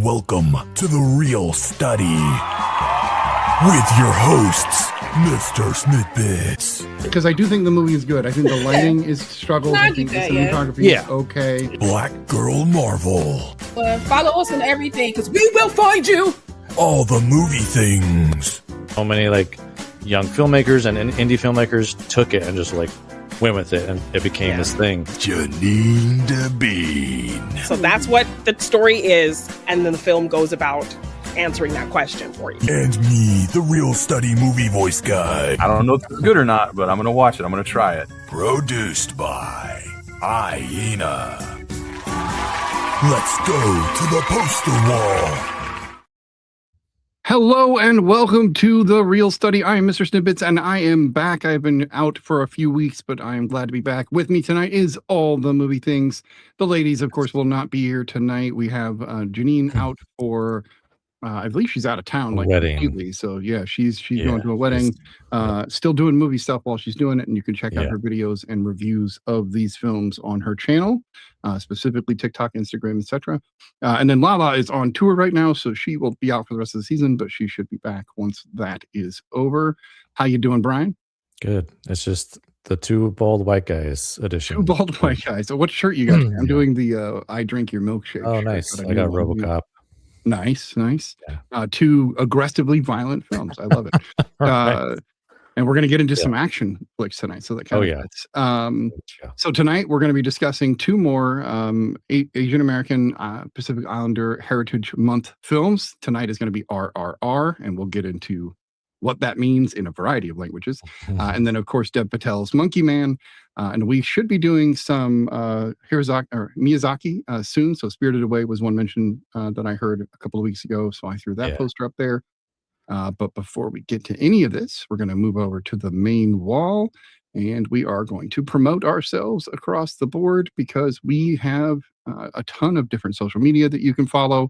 welcome to the Real Study with your hosts, MrSnidbits. Because I do think the movie is good. I think the lighting is struggles. I think the cinematography is okay. Black Girl Marvel. Follow us on everything, because we will find you. All the movie things. So many young filmmakers and indie filmmakers took it and just went with it, and it became this thing. Janine DeBean. So that's what the story is, and then the film goes about answering that question for you. And me, the Real Study movie voice guy. I don't know if it's good or not, but I'm going to watch it. I'm going to try it. Produced by Hyena. Let's go to the poster wall. Hello and welcome to the Real Study. I am MrSnidbits and I am back. I've been out for a few weeks, but I am glad to be back. With me tonight is All the Movie Things. The ladies, of course, will not be here tonight. We have Janine out for, I believe she's out of town, wedding. Completely. So yeah, she's going to a wedding. Still doing movie stuff while she's doing it, and you can check out her videos and reviews of these films on her channel, specifically TikTok, Instagram, etc. And then Lala is on tour right now, so she will be out for the rest of the season, but she should be back once that is over. How you doing, Brian? Good. It's just the two bald white guys edition. Two bald white guys. So what shirt you got? I'm doing the I drink your milkshake. Oh, nice. I got RoboCop. Nice. Yeah. Two aggressively violent films. I love it. Right. And we're going to get into some action flicks tonight. So that kind of fits. So tonight we're going to be discussing two more Asian American Pacific Islander Heritage Month films. Tonight is going to be RRR, and we'll get into what that means in a variety of languages. And then, of course, Dev Patel's Monkey Man. And we should be doing some Miyazaki soon. So Spirited Away was one mention that I heard a couple of weeks ago. So I threw that poster up there. But before we get to any of this, we're going to move over to the main wall. And we are going to promote ourselves across the board because we have a ton of different social media that you can follow.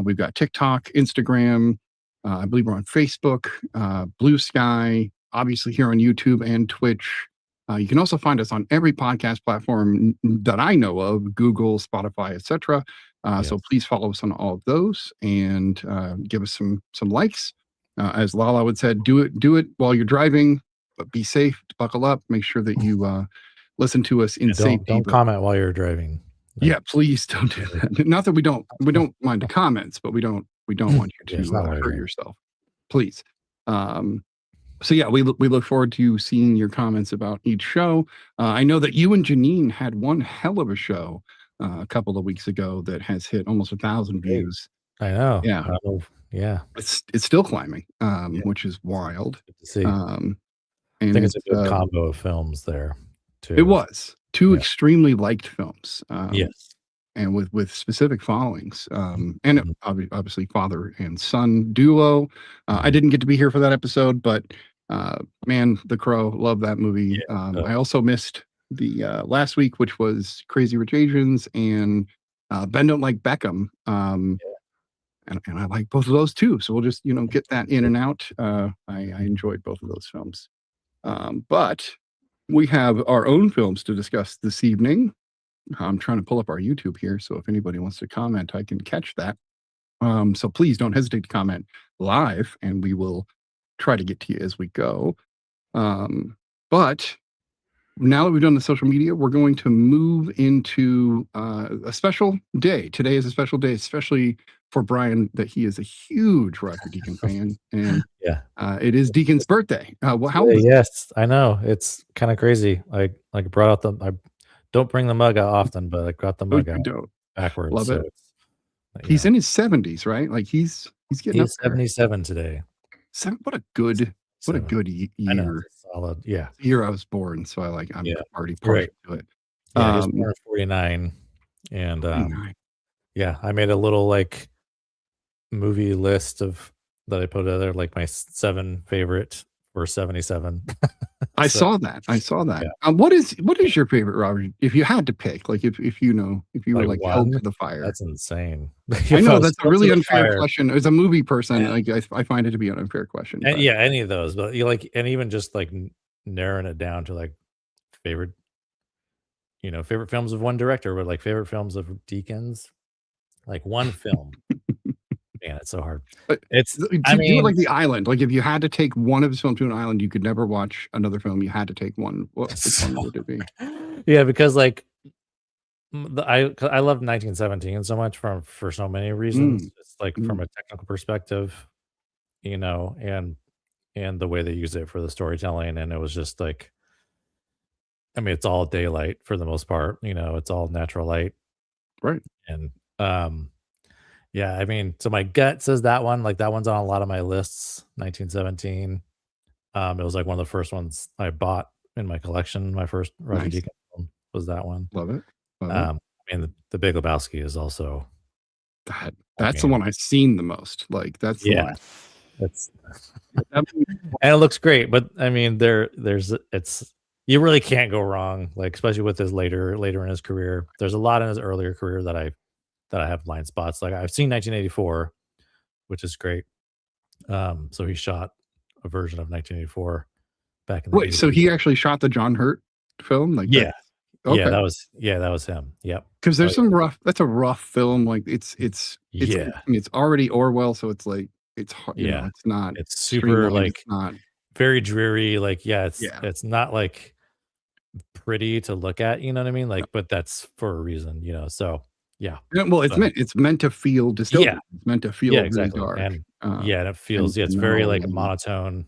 We've got TikTok, Instagram. I believe we're on Facebook, Blue Sky, obviously here on YouTube and Twitch. You can also find us on every podcast platform that I know of, Google, Spotify, etc. So please follow us on all of those and give us some likes. As Lala would say, do it while you're driving, but be safe, buckle up, make sure that you listen to us in safety. Don't comment while you're driving. Yeah, please don't do that. Not that we don't mind the comments, but we don't want you to hurt yourself, please. So yeah, we look forward to seeing your comments about each show. I know that you and Janine had one hell of a show a couple of weeks ago that has hit almost 1,000 views. I know. Yeah. It's still climbing, which is wild. Good to see. And I think it's a good combo of films there too. It was two extremely liked films. Yes. And with specific followings, and obviously father and son duo. I didn't get to be here for that episode, but man, The Crow, love that movie. I also missed the last week, which was Crazy Rich Asians and Ben Don't Like Beckham. And I like both of those too. So we'll just get that in and out. I enjoyed both of those films, but we have our own films to discuss this evening. I'm trying to pull up our YouTube here, so if anybody wants to comment, I can catch that. So please don't hesitate to comment live, and we will try to get to you as we go. But now that we've done the social media, we're going to move into a special day. Today is a special day, especially for Brian, that he is a huge Roger Deakins fan, and it is Deakins' birthday. Yes, I know, it's kind of crazy. I brought out I don't bring the mug out often, but I got the mug out backwards. Love it. He's in his 70s, right? He's getting up there. 77 today. What a good year. I know, solid. Yeah, year I was born, so I'm already partial to it. He's born 49, and I made a little movie list that I put together, my 7 favorite for 77. I saw that. Yeah. What is your favorite, Robert? If you had to pick, if you were held to the fire. That's insane. I know that's a really unfair question. As a movie person, I find it to be an unfair question. And, any of those, but and even just narrowing it down to favorite, favorite films of one director, but favorite films of Deakins, one film it's so hard. But It's, do I it mean, like The Island. Like if you had to take one of his films to an island, you could never watch another film. You had to take one. Which one would it be? yeah, because like I love 1917 so much for so many reasons. Mm, It's like from mm, a technical perspective, and the way they use it for the storytelling, and it was just like, I mean, it's all daylight for the most part. It's all natural light, right. and yeah, I mean, so my gut says that one. Like that one's on a lot of my lists. 1917. It was like one of the first ones I bought in my collection. My first Roger Nice. Deakins film was that one. Love it. Love it. And the Big Lebowski is also, That's the one I've seen the most. Like that's the yeah, one. it's That movie- and it looks great. But I mean, you really can't go wrong. Like especially with his later in his career. There's a lot in his earlier career that I have blind spots. Like I've seen 1984, which is great. So he shot a version of 1984 back in the Wait, 80s. so he actually shot the John Hurt film? Like Yeah. Okay. Yeah, that was him. Yep. Because there's some rough. That's a rough film. Like it's. Yeah. I mean, it's already Orwell, so it's like it's hard. Yeah. It's not. It's super streamlined, like it's not. very dreary. Like it's Yeah. it's not like pretty to look at. You know what I mean? Like, but that's for a reason. So yeah. Well, it's meant to feel dystopian. Yeah. It's meant to feel Yeah, really exactly. dark. And and it feels it's and very all, like monotone.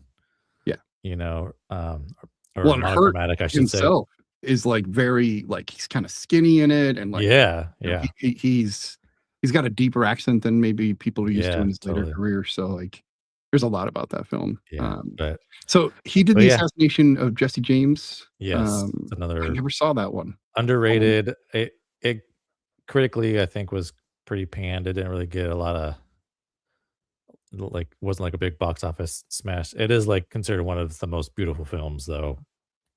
Yeah. Or Well, and Hurt monochromatic, I should say. himself is like very like he's kind of skinny in it, and like Yeah. he's got a deeper accent than maybe people are used to in his later totally. career. So like, there's a lot about that film. Yeah. So he did but the yeah. assassination of Jesse James. Yes. It's I another never saw that one. underrated. It critically, I think, was pretty panned. It didn't really get a lot of wasn't like a big box office smash. It is like considered one of the most beautiful films though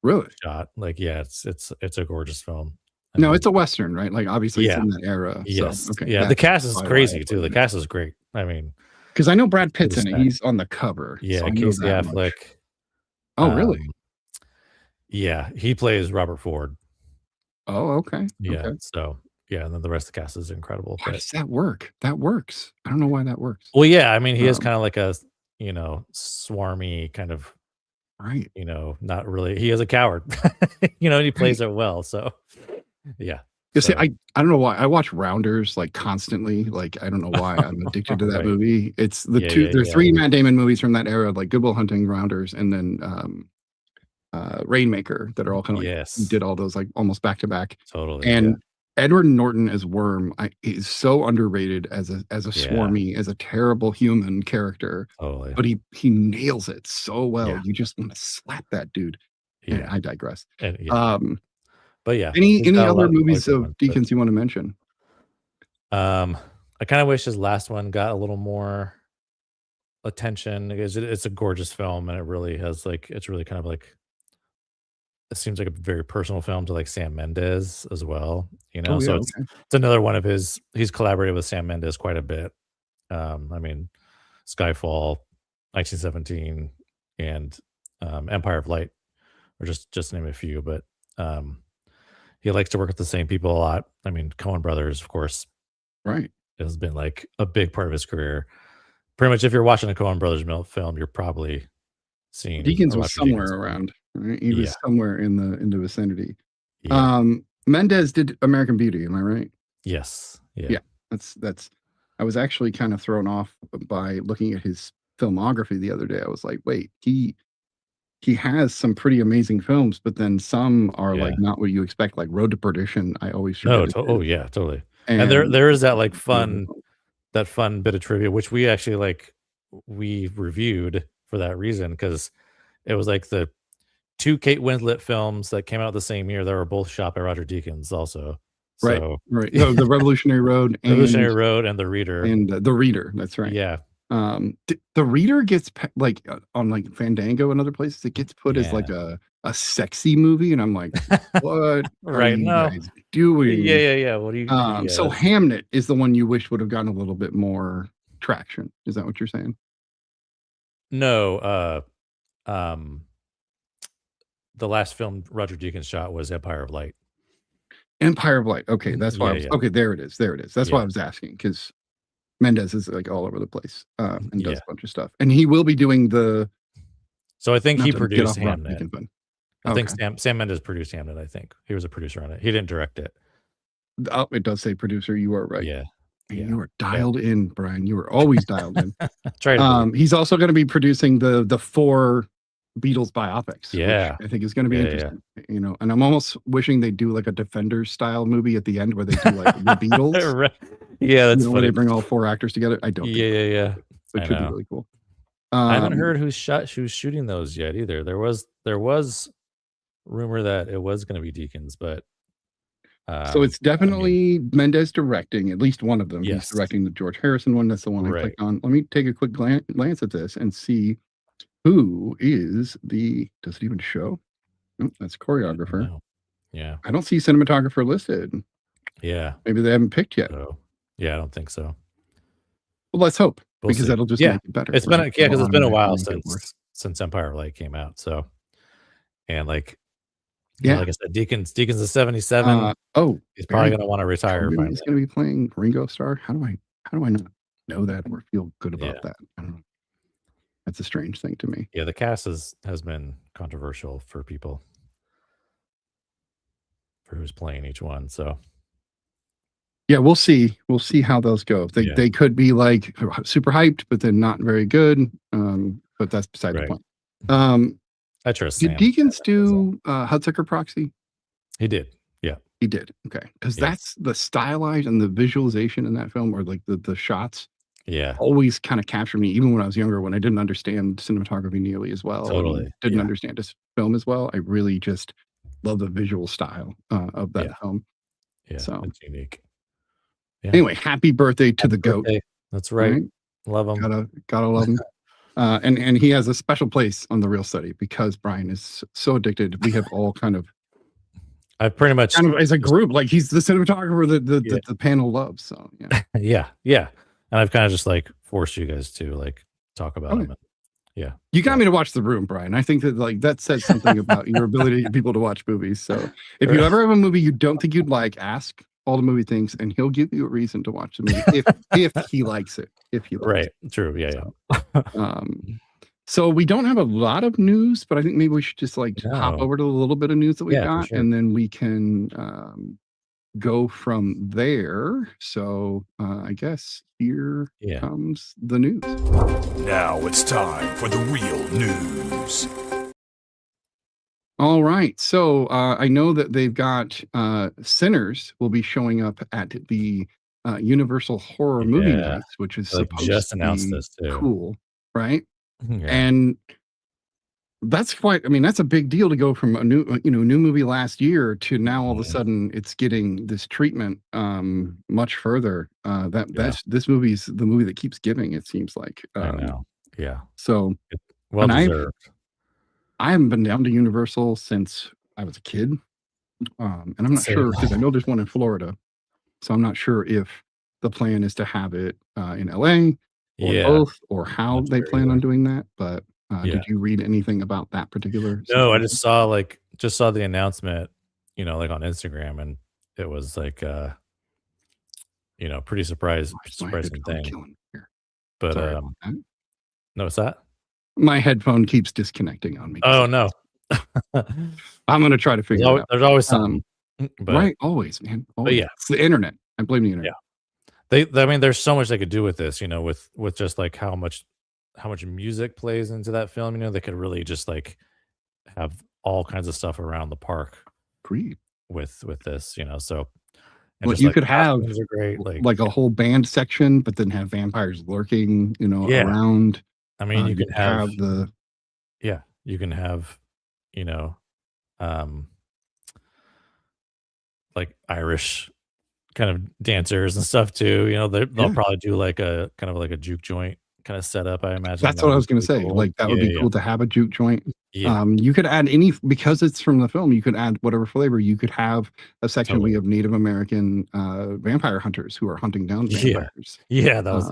Really? shot. Like yeah, it's a gorgeous film. No, it's a Western, right? Like obviously it's Yeah. in that era. Yes. So, okay. Yeah, the that's cast is probably why crazy I too. The wouldn't- cast is great. I mean, Because I know Brad Pitt's in it. Respect. He's on the cover. yeah, so I know Casey that Affleck. much. Oh, really? Yeah, he plays Robert Ford. Oh, okay. Yeah. Okay. So yeah, and then the rest of the cast is incredible. Why does that work? That works. I don't know why that works. Well, yeah, I mean, he is Um, kind of like a swarmy kind of, Right. not really. He is a coward, and he plays it well. So yeah. You see, So- I don't know why I watch Rounders like constantly. Like I don't know why I'm addicted to that Right. movie. It's the Yeah, two. yeah, There's yeah. 3 Matt Damon movies from that era, like Good Will Hunting, Rounders, and then Rainmaker that are all kind of like Yes. he did all those like almost back to back. Totally. And Edward Norton as Worm is so underrated as a Yeah. swarmy, as a terrible human character, Totally. but he nails it so well. Yeah. You just want to slap that dude. And Yeah. I digress. And, yeah. But yeah. any he's got a lot other of movies good of ones, but, Deakins you want to mention? I kind of wish his last one got a little more attention because it's a gorgeous film and it really has it's really kind of like it seems like a very personal film to like Sam Mendes as well, Oh, so yeah, it's okay. it's another one of he's collaborated with Sam Mendes quite a bit. I mean, Skyfall, 1917, and Empire of Light, or just to name a few, but he likes to work with the same people a lot. I mean, Coen Brothers, of course, Right. has been like a big part of his career. Pretty much, if you're watching a Coen Brothers film, you're probably seeing Deakins a was Roger somewhere Deakins film. around. Right? He was Yeah. somewhere in the vicinity. Yeah. Mendez did American Beauty, am I right? Yes. Yeah. Yeah. That's I was actually kind of thrown off by looking at his filmography the other day. I was like, wait, he has some pretty amazing films, but then some are Yeah. like not what you expect, like Road to Perdition. I always No. forget it Oh is. yeah. Totally. And there is that like fun bit of trivia, which we actually we reviewed for that reason because it was like the 2 Kate Winslet films that came out the same year that were both shot by Roger Deakins also. Right. So Right. So the Revolutionary Road and Revolutionary Road and The Reader. and The Reader. That's right. Yeah. The Reader gets on like Fandango and other places. It gets put as Yeah. like a sexy movie, and I'm like, what Right, are you no. guys doing? Yeah. What do you So Hamnet is the one you wish would have gotten a little bit more traction. Is that what you're saying? No, the last film Roger Deakins shot was Empire of Light. Empire of Light. Okay, that's why. Yeah. Okay, there it is. There it is. That's why Yeah. I was asking because Mendes is like all over the place and does a bunch of stuff. And he will be doing the. So I think he produced Hamnet. I think Okay. Sam Mendes produced Hamnet. I think he was a producer on it. He didn't direct it. Oh, it does say producer. You are right. Yeah. You were dialed in, Brian. You were always dialed in. Try to he's also going to be producing the 4 Beatles biopics. Yeah. Which I think is going to be interesting. You know, and I'm almost wishing they do like a Defenders style movie at the end where they do like the Beatles. Right. Yeah, that's funny. Where they bring all 4 actors together. I don't. Yeah. It should be really cool. I haven't heard who's shooting those yet either. There was rumor that it was going to be Deakins, but so it's definitely Mendes directing at least one of them. Yes. He's directing the George Harrison one. That's the one I clicked on. Let me take a quick glance at this and see who is the. Does it even show? Oh, that's choreographer. Yeah. I don't see cinematographer listed. Yeah. Maybe they haven't picked yet. Yeah, I don't think so. Well, let's hope because that'll just make it better. It's been because it's been a while since Empire Light came out. So, and like. Yeah, like I said, Deakins is 77. He's probably going to want to retire. He's going to be playing Ringo Starr. How do I not know that or feel good about that? I don't know. That's a strange thing to me. Yeah, the cast has been controversial for people for who's playing each one. So yeah, we'll see. We'll see how those go. They could be like super hyped, but then not very good. But that's beside the point. I trust Did Sam. Deakins do Hudsucker Proxy? He did. Yeah. He did. Okay. Because that's the stylized and the visualization in that film, or like the shots. Yeah. Always kind of captured me, even when I was younger, when I didn't understand cinematography nearly as well. Totally. Didn't understand this film as well. I really just love the visual style of that film. Yeah. So it's unique. Yeah. Anyway, happy birthday to the goat. That's right. Love him. Gotta love him. And he has a special place on the Real Study because Brian is so addicted. We have all kind of pretty much as a group, like he's the cinematographer that the panel loves. So yeah. And I've kind of just like forced you guys to like talk about him. Yeah. You got me to watch The Room, Brian. I think that like that says something about your ability to get people to watch movies. So if you ever have a movie you don't think you'd like, ask All the Movie Things, and he'll give you a reason to watch the movie if he likes it. If he likes it. True. Yeah. So we don't have a lot of news, but I think maybe we should just like hop over to a little bit of news that we got, and then we can go from there. So I guess here comes the news. Now it's time for the real news. All right. So I know that they've got Sinners will be showing up at the Universal Horror Movie Nights, which is supposed just to announced be this too. Cool, right? Yeah. And that's quite. I mean, that's a big deal to go from a new movie last year to now all of a sudden it's getting this treatment much further. This movie's the movie that keeps giving. It seems like. I know. Yeah. So well deserved. I haven't been down to Universal since I was a kid, and I'm not sure because I know there's one in Florida, so I'm not sure if the plan is to have it in LA or both, or how they plan on doing that. But did you read anything about that particular? No, I just saw the announcement, like on Instagram, and it was like, pretty surprising thing. But no, what's that? My headphone keeps disconnecting on me. Oh no. I'm gonna try to figure it out. There's always something. Right, always, man. Always. But yeah, it's the internet. I blame the internet. Yeah. I mean, there's so much they could do with this, with just like how much music plays into that film. They could really just like have all kinds of stuff around the park. Agreed. With this, so. Well, you could have great, like a whole band section, but then have vampires lurking, around. I mean, you can have the. Yeah, you can have, like Irish kind of dancers and stuff too. They'll probably do like a kind of like a juke joint kind of setup. I imagine that's what I was going to say. Cool. Like that would be cool to have a juke joint. Yeah. You could add because it's from the film. You could add whatever flavor. You could have a section where you have Native American vampire hunters who are hunting down vampires. Yeah, that was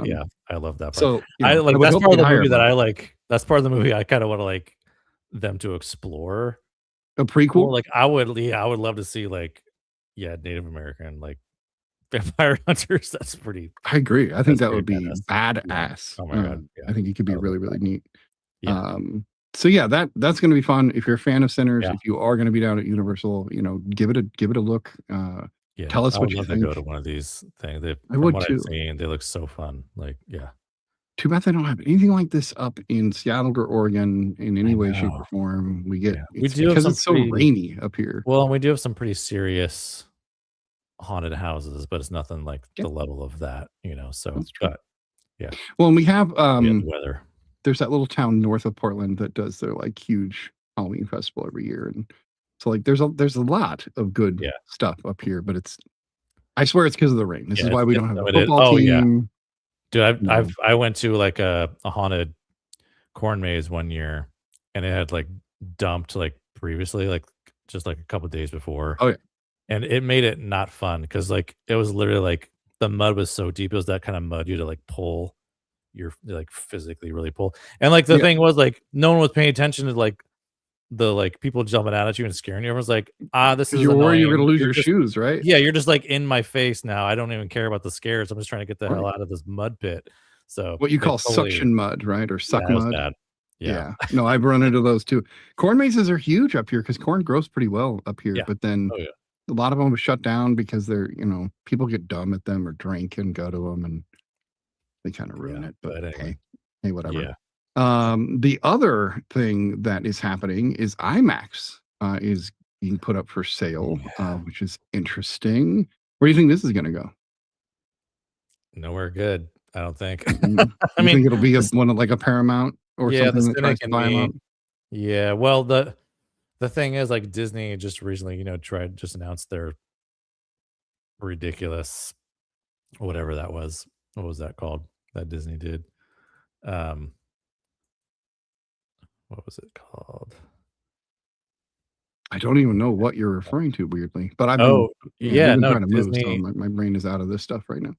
I love that part. So I like that's part of the movie that I like. That's part of the movie I kind of want to like them to explore. A prequel? Like I would love to see like Native American like vampire hunters. That's pretty. I agree. I think that would be badass. badass. Oh my god! I think it could be really, really neat. Yeah. So yeah, that's going to be fun. If you're a fan of Sinners, Yeah. if you are going to be down at Universal, give it a look. Yeah, tell us I what would you love think. to go to one of these things. I would what too. I've seen, they look so fun. Like, yeah. Too bad they don't have anything like this up in Seattle or Oregon in any way, shape, or form. We do because it's so rainy up here. Well, and we do have some pretty serious haunted houses, but it's nothing like the level of that, So, but yeah. Well, and we have the weather. There's that little town north of Portland that does their like huge Halloween festival every year, and so like there's a lot of good stuff up here, but I swear it's because of the rain. This is why we don't have a football team. Dude, I went to like a haunted corn maze one year, and it had like dumped like previously, like just like a couple days before. Oh yeah, and it made it not fun because like it was literally like the mud was so deep. It was that kind of mud you to like pull. You're like physically really pull, and like the thing was like no one was paying attention to like the like people jumping out at you and scaring you. Everyone's like, this is you're worried annoying. you're gonna lose your shoes, right? Yeah, you're just like in my face now. I don't even care about the scares. I'm just trying to get the hell out of this mud pit. So what you call suction mud, right? Or suck mud. Bad. Yeah. No, I've run into those too. Corn mazes are huge up here because corn grows pretty well up here, but then a lot of them were shut down because they're people get dumb at them or drink and go to them and they kind of ruin it. But anyway. Hey, whatever. Yeah. The other thing that is happening is IMAX is being put up for sale, which is interesting. Where do you think this is going to go? Nowhere good, I don't think. I mean, think it'll be one of like a Paramount or something that tries to buy them up? Yeah. Well, the thing is, like Disney just recently, just announced their ridiculous, whatever that was. What was that called? That Disney did. What was it called? I don't even know what you're referring to, weirdly. But I've been trying to Disney, move, so my brain is out of this stuff right now.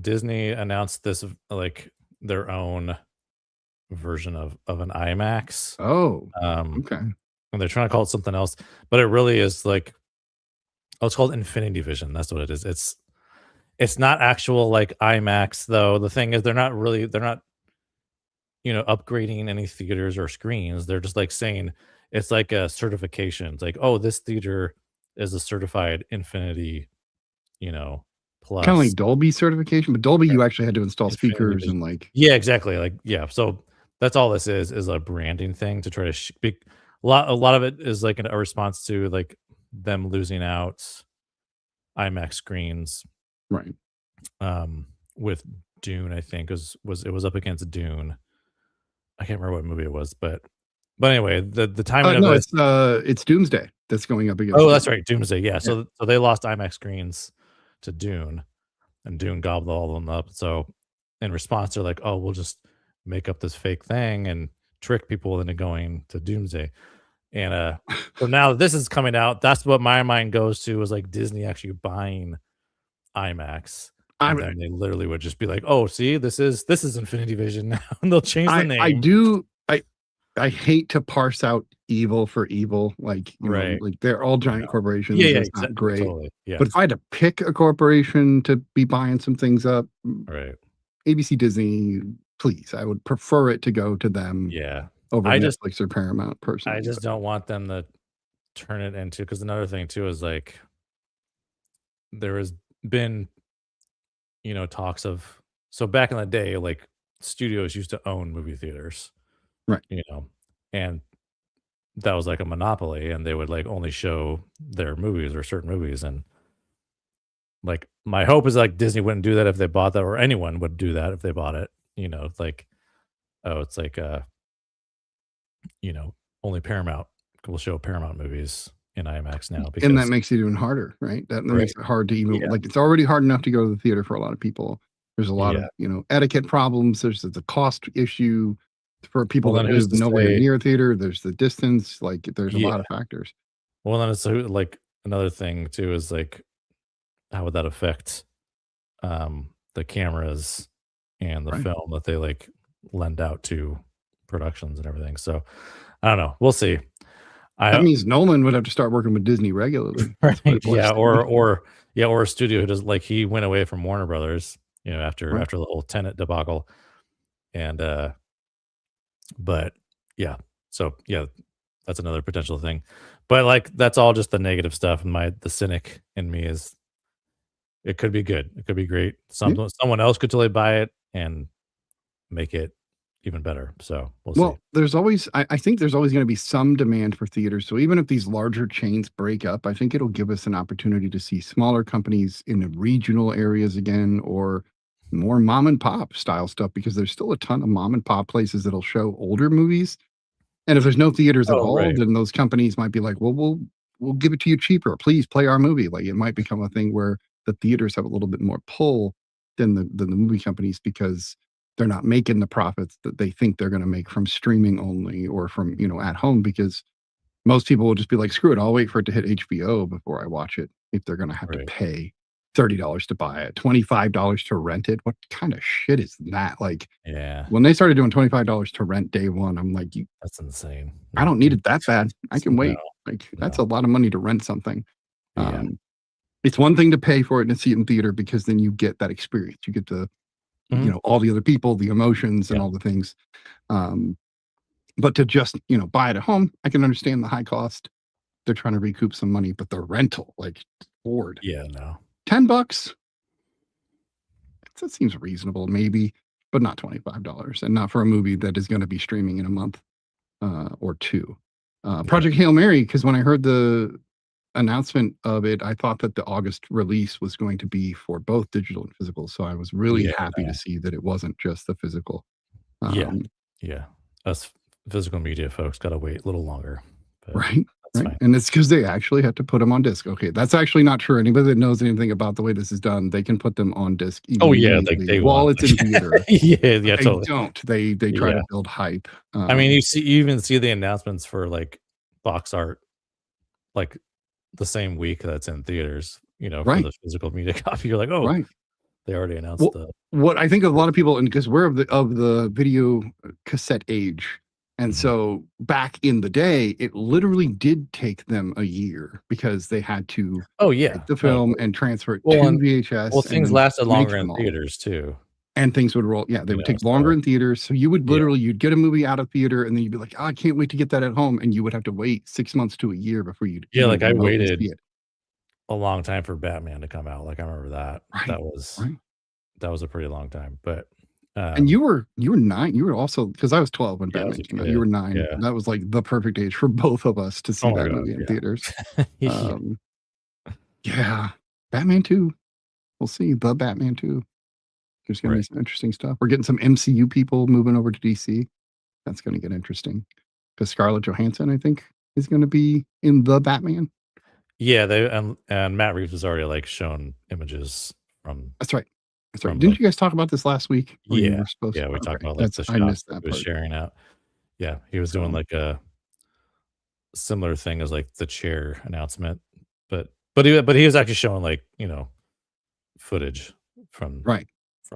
Disney announced this like their own version of an IMAX. Oh, okay. And they're trying to call it something else, but it really is like, it's called Infinity Vision. That's what it is. It's not actual like IMAX though. The thing is, they're not upgrading any theaters or screens. They're just like saying it's like a certification. It's like, oh, this theater is a certified Infinity, plus. Kind of like Dolby certification, but Dolby you actually had to install speakers and like. Yeah, exactly. Like, yeah. So that's all this is a branding thing to try to a lot of it is like a response to like them losing out IMAX screens. Right. With Dune, I think it was up against Dune. I can't remember what movie it was, but anyway, the timing of it's Doomsday that's going up against. Oh, that's right, Doomsday. Yeah. So they lost IMAX screens to Dune, and Dune gobbled all of them up. So in response, they're like, "Oh, we'll just make up this fake thing and trick people into going to Doomsday." And so now this is coming out. That's what my mind goes to, is like Disney actually buying IMAX. And then they literally would just be like, "Oh, see, this is Infinity Vision now," and they'll change the name. I hate to parse out evil for evil, like like they're all giant corporations. Yeah, it's not great. Totally, yeah. But if I had to pick a corporation to be buying some things up, right? ABC, Disney, please. I would prefer it to go to them. Yeah, over Netflix or Paramount. Personally, I just don't want them to turn it into, because another thing too is like there has been talks of, so back in the day, like studios used to own movie theaters, right? And that was like a monopoly, and they would like only show their movies or certain movies. And like my hope is like Disney wouldn't do that if they bought that, or anyone would do that if they bought it. It's like, oh, it's like only Paramount will show Paramount movies in IMAX now, because, and that makes it even harder, right? That makes it hard to even like, it's already hard enough to go to the theater for a lot of people. There's a lot of etiquette problems. There's the cost issue for people that live nowhere near a theater. There's the distance. Like there's a lot of factors. Well, then it's like another thing too is like, how would that affect the cameras and the film that they like lend out to productions and everything? So I don't know. We'll see. That means Nolan would have to start working with Disney regularly. Right. Yeah, or Yeah, or a studio who does like he went away from Warner Brothers, after Right. after the whole Tenet debacle, and but yeah, so yeah, that's another potential thing. But like that's all just the negative stuff. And the cynic in me is it could be good, it could be great. Yeah. Someone else could totally buy it and make it even better. So we'll see. Well, I think there's always going to be some demand for theaters. So even if these larger chains break up, I think it'll give us an opportunity to see smaller companies in the regional areas again, or more mom and pop style stuff, because there's still a ton of mom and pop places that'll show older movies. And if there's no theaters at Oh, all, right. then those companies might be like, well, we'll give it to you cheaper. Please play our movie. Like it might become a thing where the theaters have a little bit more pull than the movie companies, because they're not making the profits that they think they're going to make from streaming only, or from, at home, because most people will just be like, screw it, I'll wait for it to hit HBO before I watch it, if they're going to have to Right. pay $30 to buy it, $25 to rent it. What kind of shit is that? Like, Yeah, when they started doing $25 to rent day one, I'm like, that's insane. I don't need it that bad. I can No, wait. Like, that's a no. lot of money to rent something. Yeah. It's one thing to pay for it and see it in theater, because then you get that experience. You get to, Mhm. all the other people, the emotions, and Yeah. all the things. But to just, buy it at home, I can understand the high cost. They're trying to recoup some money, but the rental, like, Lord, Yeah, no. $10, that seems reasonable, maybe, but not $25, and not for a movie that is going to be streaming in a month or two. Project Hail Mary, because when I heard the announcement of it, I thought that the August release was going to be for both digital and physical. So I was really Yeah, happy to no. see that it wasn't just the physical. Yeah. Um, Yeah. Us physical media folks gotta wait a little longer, but right. that's Right. fine. And it's because they actually had to put them on disc. Okay. That's actually not true. Anybody that knows anything about the way this is done, they can put them on disc Oh, yeah, like immediately day while one. it's in theater. Yeah, yeah, But they totally. don't. They try Yeah. to build hype. I mean, you even see the announcements for, like, box art, like, the same week that's in theaters, for Right. the physical media copy. You're like, "Oh, Right. they already announced Well, the." what I think a lot of people, and because we're of the video cassette age, and Mhm. so back in the day, it literally did take them a year, because they had to Oh, yeah. take the No, film and transfer it well, to and well, VHS and things then lasted make longer in them all. theaters too, And things would roll. Yeah, they would take longer so in theaters. So you would yeah. you'd get a movie out of theater, and then you'd be like, oh, I can't wait to get that at home. And you would have to wait 6 months to a year before you'd Yeah, even like, I remotely waited see it. a long time for Batman to come out, like, I remember that. Right. That was Right. that was a pretty long time, but, And you were 9. You were also, because I was 12 when yeah, I was Batman a came out. You were kid. 9. Yeah. That was like the perfect age for both of us to see Oh my that god, movie in yeah. theaters. Yeah. Um, yeah, Batman 2. We'll see. The Batman 2. There's going to be Right. some interesting stuff. We're getting some MCU people moving over to DC. That's going to get interesting, because Scarlett Johansson, I think, is going to be in the Batman. Yeah, they and Matt Reeves has already, like, shown images from That's right. That's right. from, Didn't like. you guys talk about this last week? Or you Yeah. were supposed Yeah, to? we talked Okay. about, like, the I shots missed that that he was part. sharing out. Yeah, he was doing, So, like, a similar thing as, like, the chair announcement, but he was actually showing, like, footage from right.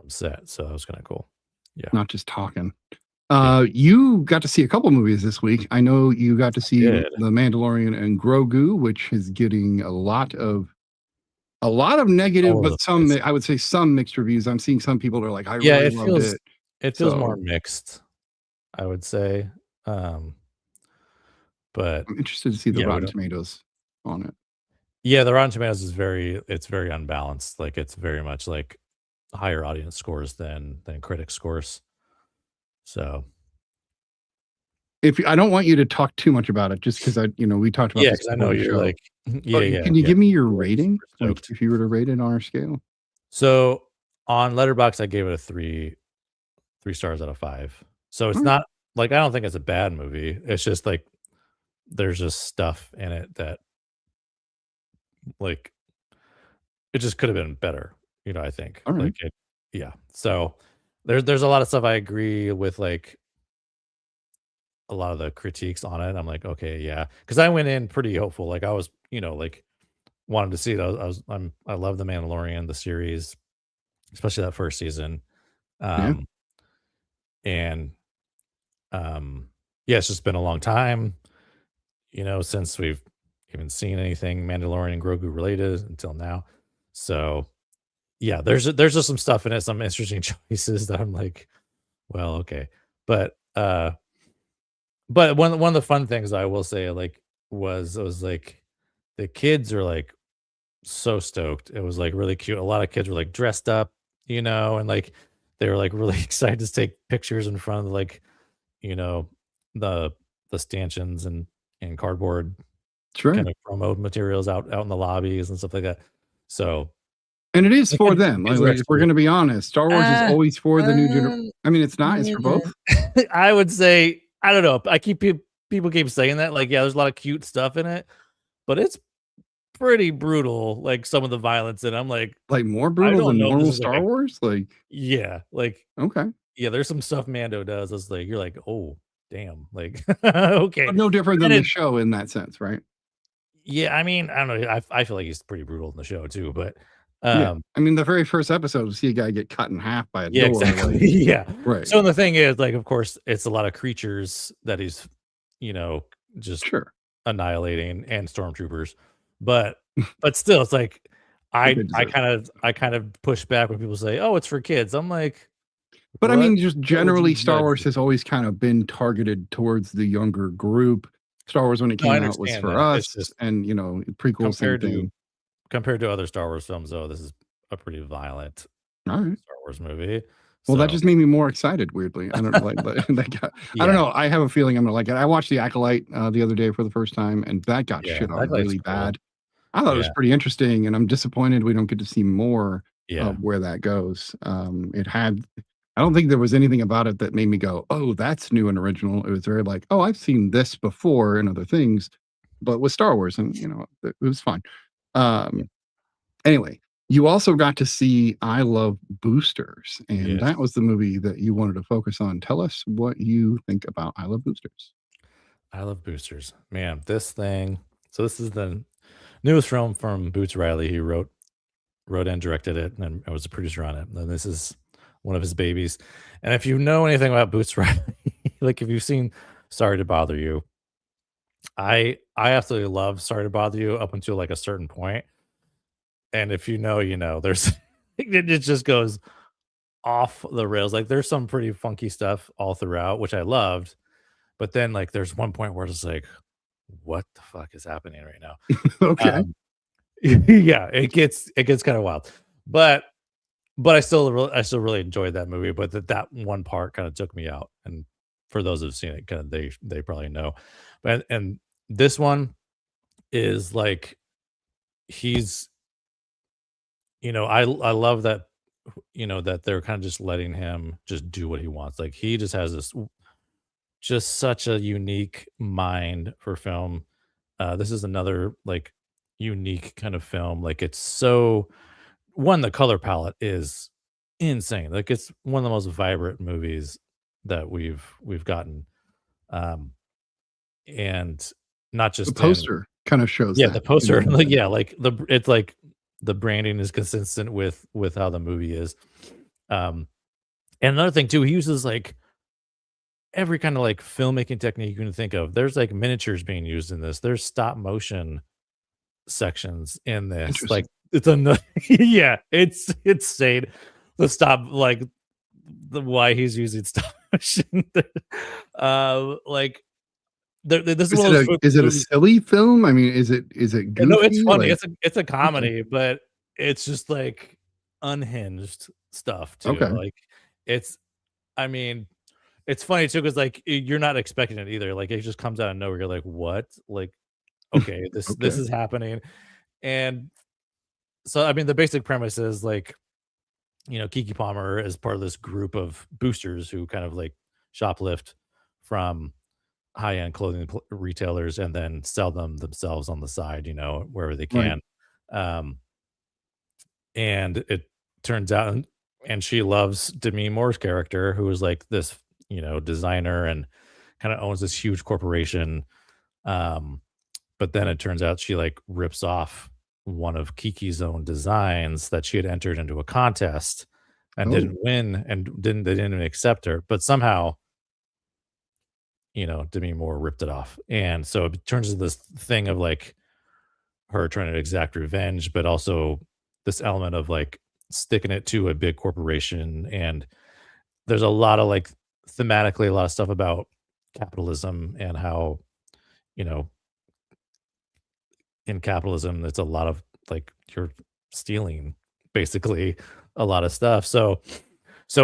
set, so that was kinda cool. Yeah. Not just talking. Yeah. You got to see a couple movies this week. I know you got to see Did. The Mandalorian and Grogu, which is getting a lot of negative, All over but the some, place. I would say, some mixed reviews. I'm seeing some people that are like, I Yeah, really loved it. it feels more So mixed, I would say, but I'm interested to see the yeah, we Rotten don't. Tomatoes on it. Yeah, the Rotten Tomatoes is it's very unbalanced, like, it's very much, like, higher audience scores than critic scores, so. I don't want you to talk too much about it, just because we talked about Yeah, this because I before know the you're show. like yeah, But yeah, can you yeah, give me your you're, like, rating? super Like, stoked. if you were to rate it on our scale? So, on Letterboxd, I gave it a 3 stars out of 5. So, it's All right. not like, I don't think it's a bad movie, it's just, like, there's just stuff in it that, like, it just could have been better, I think, All right. like, yeah, so, there's a lot of stuff I agree with, like, a lot of the critiques on it. I'm like, "Okay, yeah," because I went in pretty hopeful, like, I was, like, wanted to see it. I love The Mandalorian, the series, especially that 1st season, Yeah. um, and, yeah, it's just been a long time, since we've even seen anything Mandalorian and Grogu related until now. So yeah, there's just some stuff in it, some interesting choices that I'm like, well, okay. But one of the fun things I will say, like, was like the kids are like so stoked. It was like really cute. A lot of kids were like dressed up, and like they were like really excited to take pictures in front of like, you know, the stanchions and cardboard Sure. kind of promo materials out in the lobbies and stuff like that. So And it is the for kids, them. kids were If we're actually, going to be honest, Star Wars is uh, always for the new uh, generation. I mean, it's not. It's for both. I would say, I don't know. People keep saying that, like, yeah, there's a lot of cute stuff in it, but it's pretty brutal. Like some of the violence, and I'm like, Like more I brutal don't than know if this normal is like Star a, Wars. Like, yeah, like okay, yeah. There's some stuff Mando does. It's like you're like, oh damn, like okay. but no different And than the it, show in that sense, right? yeah, I mean, I don't know. I feel like he's pretty brutal in the show too, but Yeah. um, I mean, the very first episode, we see a guy get cut in half by a yeah, door. exactly. Like, Yeah. right. So the thing is, like, of course, it's a lot of creatures that he's, you know, just Sure. annihilating and stormtroopers, but still, it's like But they I deserve kind of push back when people say, "Oh, it's for kids." I'm like, But I what? mean, just What would generally, you Star judge? Wars has always kind of been targeted towards the younger group. Star Wars, when it No, I came out, was understand for that. It's us, just and prequel, same compared to thing. other Star Wars films, though, this is a pretty violent All right. Star Wars movie. Well, that So just made me more excited. Weirdly, I don't know, that got, I don't yeah, know. I have a feeling I'm gonna like it. I watched The Acolyte the other day for the first time, and that got yeah, shit on that like's really cool. bad. I thought it was Yeah, pretty interesting, and I'm disappointed we don't get to see more yeah. of where that goes. I don't think there was anything about it that made me go, "Oh, that's new and original." It was very like, "Oh, I've seen this before in other things," but with Star Wars, and it was fine. Yeah. Um, anyway, you also got to see I Love Boosters, and Yes. that was the movie that you wanted to focus on. Tell us what you think about I Love Boosters. I love boosters. Man, this thing. So this is the newest film from Boots Riley. He wrote and directed it and was a producer on it. And this is one of his babies. And if you know anything about Boots Riley, like if you've seen Sorry to Bother You, I absolutely love Sorry to Bother You up until like a certain point. And if you know, you know, there's it just goes off the rails. Like there's some pretty funky stuff all throughout, which I loved. But then like there's one point where it's like, what the fuck is happening right now? Okay. Yeah, it gets kind of wild. But I still really enjoyed that movie, but that one part kind of took me out. And for those who've seen it, kind of they probably know. But and this one is like he's I love that that they're kind of just letting him just do what he wants. Like he just has this just such a unique mind for film. This is another like unique kind of film. Like it's so one, the color palette is insane. Like it's one of the most vibrant movies that we've gotten. Um, and not The just in poster kind of shows yeah, the that. poster, like yeah, like it's like the branding is consistent with how the movie is. Um, and another thing too, he uses like every kind of like filmmaking technique you can think of. There's like miniatures being used in this. There's stop motion sections in this. Interesting. Like it's a yeah, it's insane. The stop like the why he's using stop motion. Like this is one of those Is it a movies. silly film? I mean, is it No, it's goofy? funny. Like, It's a okay, comedy, but it's just like unhinged stuff too. okay, Like it's I mean, it's funny too because like you're not expecting it either. Like it just comes out of nowhere. You're like, what? Like, okay, this okay. is happening. And so I mean the basic premise is like, Kiki Palmer is part of this group of boosters who kind of like shoplift from high-end clothing retailers and then sell them themselves on the side, wherever they Right, can. Um, and it turns out, and she loves Demi Moore's character, who is like this, designer and kind of owns this huge corporation. Um, but then it turns out she like rips off one of Kiki's own designs that she had entered into a contest and oh, didn't win and they didn't even accept her. But somehow, Demi Moore ripped it off. And so it turns into this thing of like her trying to exact revenge, but also this element of like sticking it to a big corporation, and there's a lot of like thematically a lot of stuff about capitalism and how, you know, in capitalism it's a lot of like you're stealing basically a lot of stuff. So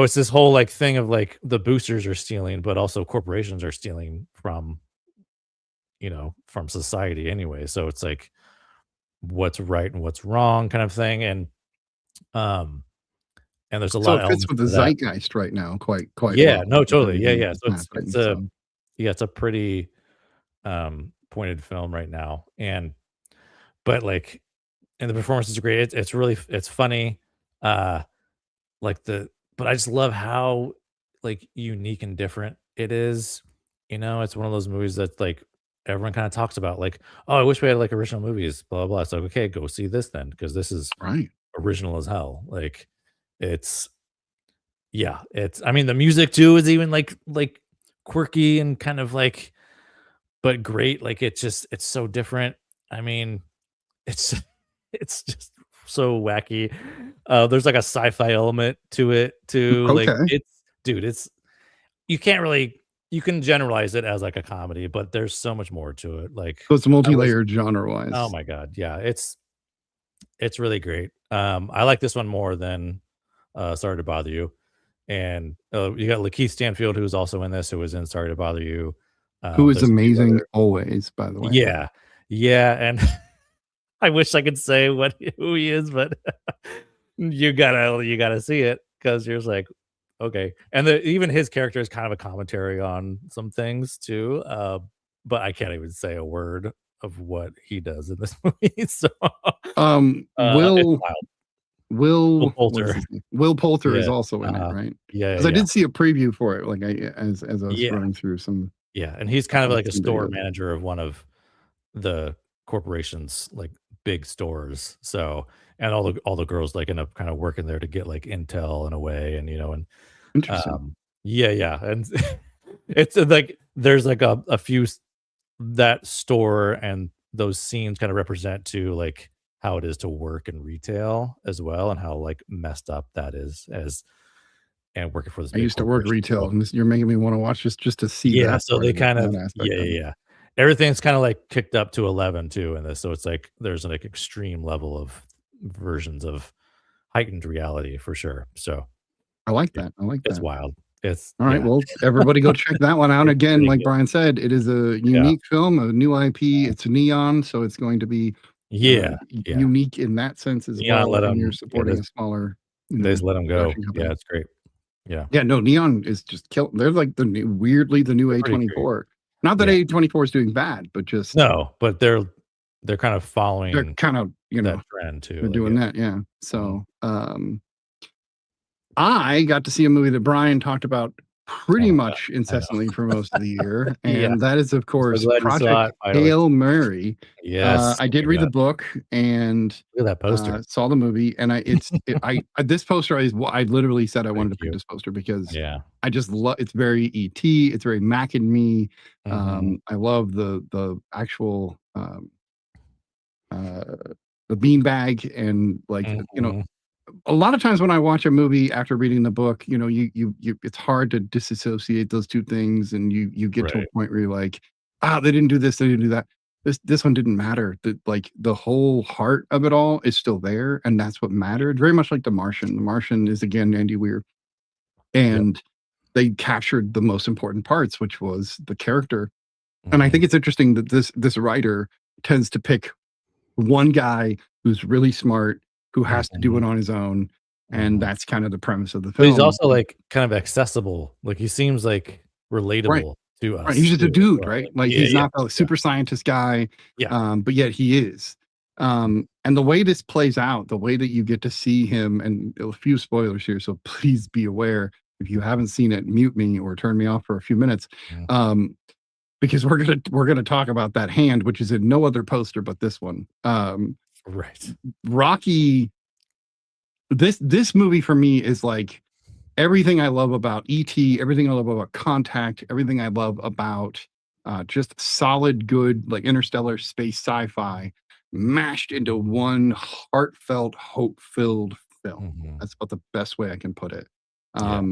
it's this whole like thing of like the boosters are stealing, but also corporations are stealing from, you know, from society anyway. So it's like what's right and what's wrong kind of thing. Um and there's a So lot it of fits elements with the to that. zeitgeist right now quite Yeah, well no, with totally. Yeah, everything yeah. So that's it's happening. a So yeah, it's a pretty pointed film right now. And but like and the performance is great. It's really it's funny. Uh like the but I just love how like unique and different it is. You know, it's one of those movies that like everyone kind of talks about like, oh, I wish we had like original movies, blah blah blah. It's like, okay, go see this then, because this is right. original as hell. Like it's yeah, it's I mean the music too is even like quirky and kind of like but great. Like it's so different. I mean, it's it's just so wacky. There's like a sci-fi element to it too. Like Okay. it's you can't really you can generalize it as like a comedy, but there's so much more to it. Like So it's I was multi-layered oh genre-wise. my god, yeah, it's really great. I like this one more than Sorry to Bother You. And you got Lakeith Stanfield, who's also in this, who was in Sorry to Bother You. Who is There's a few amazing other always, by the way. yeah, yeah, and I wish I could say who he is, but you gotta see it because you're just like, okay. And even his character is kind of a commentary on some things too. But I can't even say a word of what he does in this movie. So it's Will wild. Will what is Poulter. his name? Will Poulter is Yeah. also in it, right? Yeah, Because I yeah, did see a preview for it, like as I was yeah. running through some Yeah, and he's kind of like a some store videos. manager of one of the corporation's like big stores. So, and all the girls like end up kind of working there to get like intel in a way, and you know, and Interesting. yeah, yeah, and it's like there's like a few that store and those scenes kind of represent to like how it is to work in retail as well, and how like messed up that is as and working for this I big used to work corporation. retail, So and you're making me want to watch this just to see yeah, that so part they of it, kind of that aspect yeah, of yeah, it. yeah. Everything's kinda, like, kicked up to 11 too in this, so it's like there's, like, extreme level of versions of heightened reality for sure, so, I like yeah, that. I like it's that. wild. It's All right, yeah, well, everybody go check that one out. it's Again, pretty like good. Brian said, it is a Yeah. unique film, a new IP. It's neon, so it's going to be Yeah, yeah. unique in that sense as Neon well. let And you're 'em yeah, supporting a smaller, they just let them go. production Yeah, company. it's great. Yeah, Yeah, no, Neon is just kill. They're like weirdly the new they're pretty great. A24. Not that Yeah. A24 is doing bad, but just No, but they're kind of they're following kind of, that trend too, they're like, doing yeah. that. Yeah. Mhm. So, I got to see a movie that Brian talked about Oh pretty my much god, I know. incessantly for most of the year, Yeah, and that is, of I'm so course, glad you saw Project it finally. Hail Mary. Yes, I oh did my read the god. book and Look at that poster. saw the movie, and this poster I literally said I Thank wanted to pick you. this poster because Yeah. I just love. It's very ET. It's very Mac and Me. Mhm. I love the actual uh, the beanbag and like Mhm. a lot of times when I watch a movie after reading the book, it's hard to disassociate those two things, and you get to a Right. point where you're like, ah, they didn't do this, they didn't do that. This one didn't matter. The whole heart of it all is still there, and that's what mattered. Very much like The Martian. The Martian is again Andy Weir, Yep. and they captured the most important parts, which was the character. And I Mhm. think it's interesting that this writer tends to pick one guy who's really smart, who has to do Mhm. it on his own, and Mhm. that's kind of the premise of the But he's film. also, like, kind of accessible, like, he seems, like, Right, relatable to right, he's us just a too as dude, well, right? like Like, yeah, he's yeah, not a yeah, super scientist guy, yeah. but yet he is. And the way this plays out, the way that you get to see him, and a few spoilers here, so please be aware. If you haven't seen it, mute me or turn me off for a few minutes, Mhm. because we're gonna talk about that hand, which is in no other poster but this one. Right. Rocky this movie for me is like everything I love about ET, everything I love about Contact, everything I love about just solid, good, like interstellar space sci-fi mashed into one heartfelt, hope-filled film. Mhm. That's about the best way I can put it. Yeah.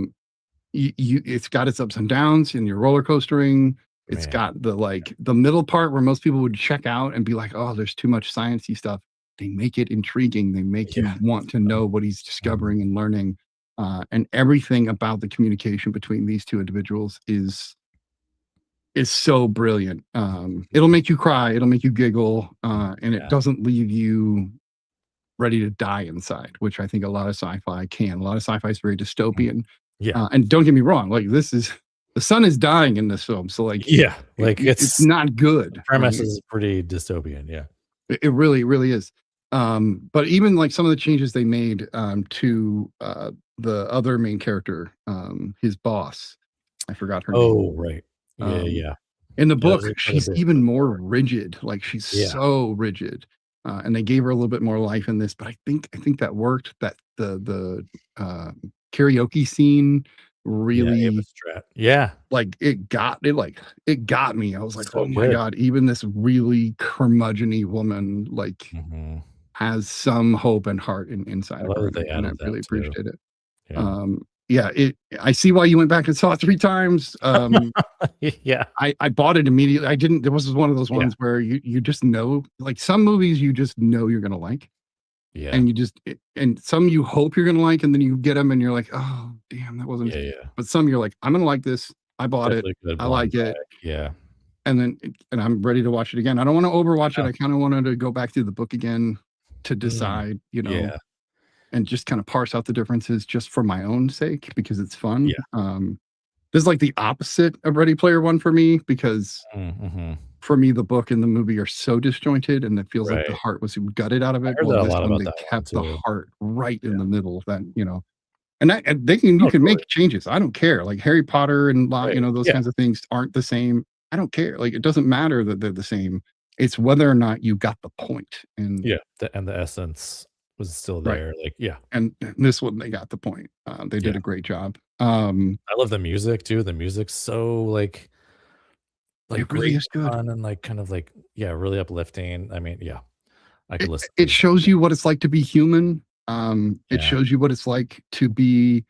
It's got its ups and downs, and you're roller coastering. It's Man. got the middle part where most people would check out and be like, "Oh, there's too much sciencey stuff." They make it intriguing. They make you Yeah. want to know what he's discovering and learning. And everything about the communication between these two individuals is so brilliant. It'll make you cry, it'll make you giggle, and it Yeah. doesn't leave you ready to die inside, which I think a lot of sci-fi can. A lot of sci-fi is very dystopian. Yeah. And don't get me wrong, like the sun is dying in this film, so like Yeah. Like it's not good. the premise right? is pretty dystopian. Yeah. It really, really is. But even like some of the changes they made to the other main character, his boss, I forgot her name. Oh, right. Yeah. Um, Yeah. In the Yeah, book, those are quite a she's bit even more more. rigid. Like she's Yeah. so rigid, and they gave her a little bit more life in this. But I think that worked. That the karaoke scene Yeah. really Ava Strat. Yeah. like it got me. I was like, So oh my good. god, even this really curmudgeon-y woman like Mhm. has some hope and heart inside I of love her, that they and I added that really too. appreciate it. Yeah. Yeah, I see why you went back and saw it 3 times. Yeah. I bought it immediately. I didn't. There was one of those Yeah. ones where you just know, like some movies you just know you're gonna like, Yeah. and and some you hope you're gonna like, and then you get them and you're like, oh damn, that wasn't. Yeah. Yeah. But some you're like, I'm gonna like this. I bought it. Definitely good I blind like it, bag. Yeah. and I'm ready to watch it again. I don't want to overwatch it. Yeah. I kind of wanted to go back through the book again to Mm. decide, Yeah. and just kind of parse out the differences just for my own sake because it's fun. Yeah. This is like the opposite of Ready Player One for me because Mhm. for me the book and the movie are so disjointed and it feels like the Right. heart was gutted out of I it. heard Well, that a this lot one about they that one kept the too. heart right in Yeah. the middle. And you Oh, can totally. make changes. I don't care. Like Harry Potter and Right. those Yeah. kinds of things aren't the same. I don't care. Like it doesn't matter that they're the same. It's whether or not you got the point. And Yeah. And the essence was still right. there. Like, yeah. And this one they got the point. They did Yeah. a great job. I love the music too. The music's so like It really great is good. fun and like kind of like, yeah, really uplifting. I mean, yeah. I could listen It to shows you what it's like to be human. It Yeah. shows you what it's like to be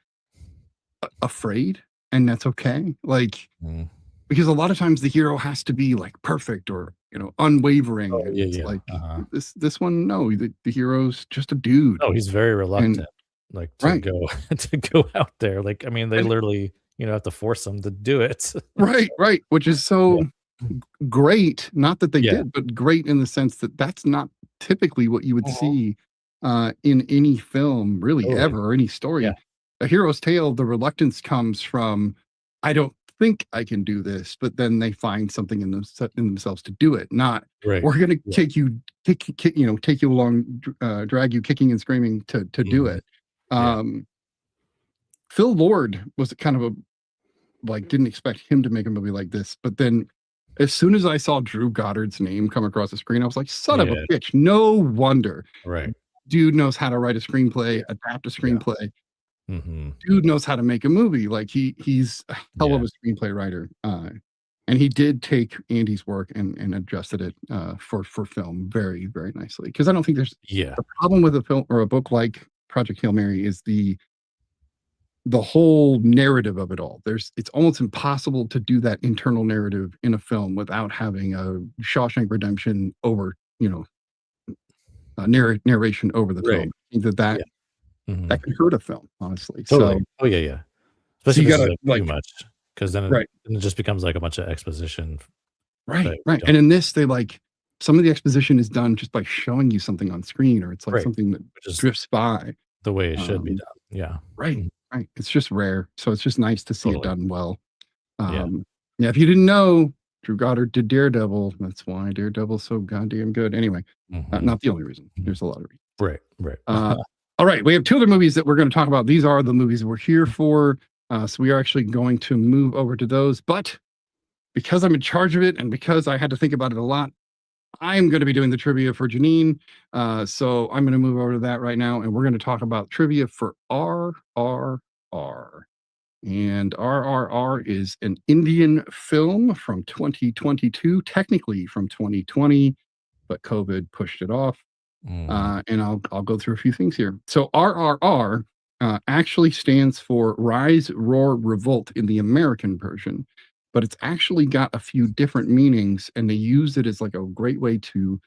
afraid, and that's okay. Like, Mm. because a lot of times the hero has to be like perfect or unwavering. Oh, And yeah, it's yeah. like Uh-huh. this one, no, the hero's just a dude. Oh, he's very And reluctant, like to right, go to go out there. Like, I mean, they and literally, have to force him to do it. right, which is Yeah. so great. Not that they Yeah. did, but great in the sense that that's not typically what you would Mhm. see in any film, really Totally. ever, or any story. Yeah. A hero's tale, the reluctance comes from, I don't think I can do this, but then they find something in themselves to do it. Not Right. we're going to Yeah. take you along, drag you kicking and screaming to do Mhm. it. Yeah. Phil Lord was kind of didn't expect him to make a movie like this, but then as soon as I saw Drew Goddard's name come across the screen, I was like, son of a Yeah. bitch, no wonder. Right. Dude knows how to write a screenplay, adapt a Yeah. screenplay. Mhm. Dude knows how to make a movie. Like he's a hell of Yeah. a screenplay writer. And he did take Andy's work and adjusted it for film very, very nicely. Because I don't think there's Yeah. the problem with a film or a book like Project Hail Mary is the whole narrative of it all. It's almost impossible to do that internal narrative in a film without having a Shawshank Redemption over, narration over the Right. film. I think that Yeah. Mhm. that can hurt a film, honestly. Totally. So Oh, yeah, yeah. Especially you if it's, gotta like, too much, because then right, it just becomes like a bunch of exposition right. that And don't in this, they some of the exposition is done just by showing you something on screen, or it's like Right. something that which is drifts by. the way it should be Um, done. Yeah. Right, Mhm. right. It's just rare. So it's just nice to see it Totally. done well. Yeah. Yeah, if you didn't know, Drew Goddard did Daredevil. That's why Daredevil's so goddamn good. Anyway, Mhm. not the only reason. Mhm. There's a lot of reasons. Right, right. All right, we have 2 other movies that we're going to talk about. These are the movies we're here for. So we are actually going to move over to those. But because I'm in charge of it and because I had to think about it a lot, I'm going to be doing the trivia for Janine. So I'm going to move over to that right now. And we're going to talk about trivia for RRR. And RRR is an Indian film from 2022, technically from 2020. but COVID pushed it off. And I'll go through a few things here. So RRR actually stands for Rise, Roar, Revolt in the American version, but it's actually got a few different meanings, and they use it as like a great way to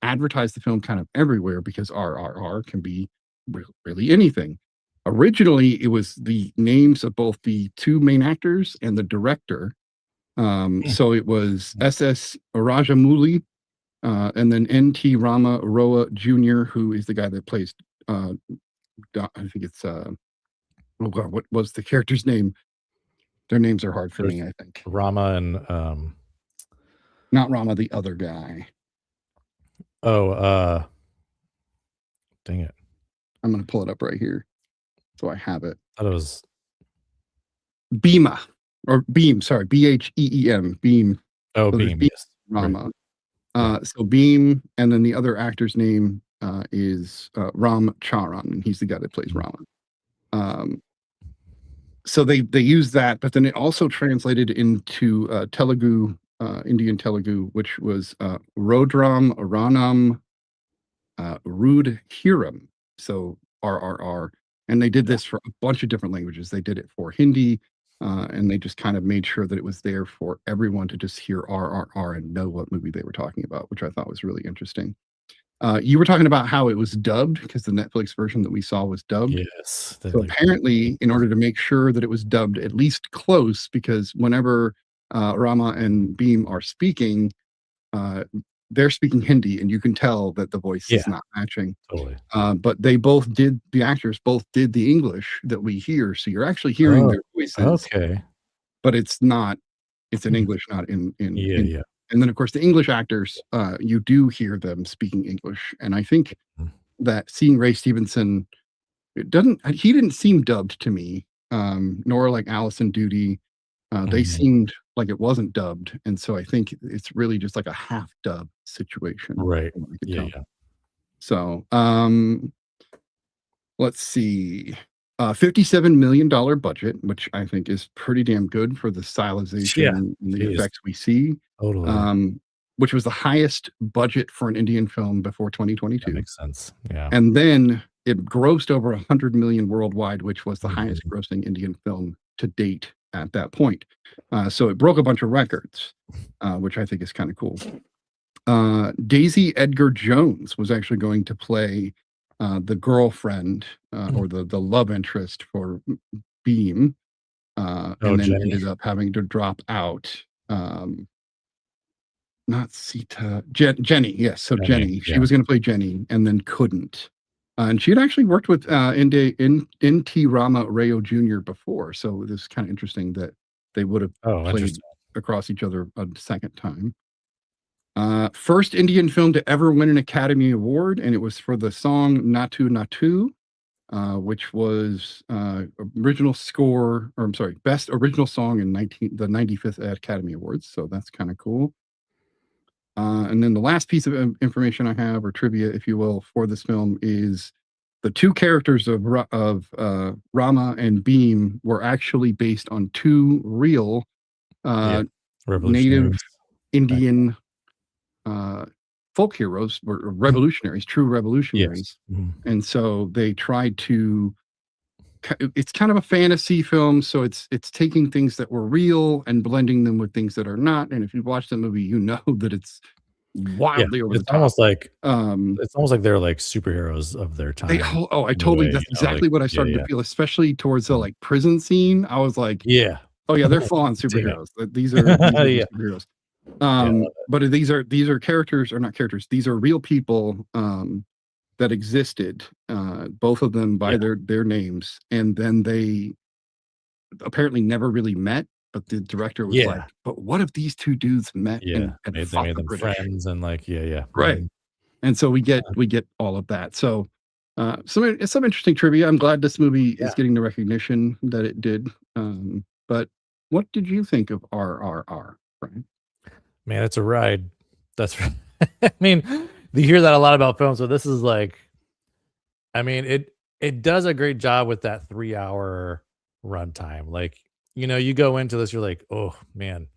advertise the film kind of everywhere, because RRR can be really anything. Originally, it was the names of both the two main actors and the director. So it was SS Rajamouli, and then NT Rama Roa Jr., who is the guy that plays, I think it's, oh God, what was the character's name? Their names are hard for me, I think. Rama and, not Rama, the other guy. Oh, dang it. I'm going to pull it up right here. So I have it. I thought it was Beema, or Beam, sorry, Beem, Beam. Oh, So Beam, Beam yes. Rama. So Beam, and then the other actor's name is Ram Charan, and he's the guy that plays Rama. So they use that, but then it also translated into Telugu, Indian Telugu, which was Rodram Ranam Rud Hiram. So RRR. And they did this for a bunch of different languages. They did it for Hindi, and they just kind of made sure that it was there for everyone to just hear RRR and know what movie they were talking about, which I thought was really interesting. You were talking about how it was dubbed, because the Netflix version that we saw was dubbed. Yes. So apparently, in order to make sure that it was dubbed at least close, because whenever Rama and Beam are speaking, they're speaking Hindi, and you can tell that the voice is not matching. Totally. But they both did, the actors both did the English that we hear. So you're actually hearing their voices. Okay. But it's not, it's in English, not in. Yeah. And then, of course, the English actors, you do hear them speaking English. And I think that seeing Ray Stevenson, he didn't seem dubbed to me, nor like Allison Duty. They seemed like it wasn't dubbed. And so I think it's really just like a half dub situation. Right. Yeah. So let's see. $57 million budget, which I think is pretty damn good for the stylization and the effects we see. Totally. Which was the highest budget for an Indian film before 2022. That makes sense. Yeah. And then it grossed over 100 million worldwide, which was the highest grossing Indian film to date at that point. So it broke a bunch of records, which I think is kind of cool. Daisy Edgar Jones was actually going to play the girlfriend or the love interest for Beam, and then Jenny. ended up having to drop out. Not Sita, Jenny. Yes, so Jenny. She was going to play Jenny, and then couldn't. And she had actually worked with NT Rama Rayo Jr. before, so this is kind of interesting that they would have played across each other a second time. First Indian film to ever win an Academy Award, and it was for the song Natu Natu, which was original score, or I'm sorry, best original song in the 95th Academy Awards. So that's kind of cool. And then the last piece of information I have, or trivia, if you will, for this film is the two characters of Rama and Beam were actually based on two real native Indian folk heroes, or revolutionaries, true revolutionaries. And so they tried to, it's kind of a fantasy film, so it's taking things that were real and blending them with things that are not. And if you watch the movie, you know that it's wildly over the top. Almost like it's almost like they're like superheroes of their time. I totally, that's exactly what I started to feel, especially towards the like prison scene. I was like, oh yeah, they're full-on superheroes. These are superheroes. But these are characters, or not characters, these are real people that existed, both of them by their names, and then they apparently never really met, but the director was like, but what if these two dudes met and made them friends, and like right. And so we get all of that. So some interesting trivia. I'm glad this movie is getting the recognition that it did. But what did you think of RRR, Brian? Man, it's a ride. That's right. I mean, you hear that a lot about films, so this is like, I mean, it does a great job with that 3-hour runtime. Like, you know, you go into this, you're like, oh man,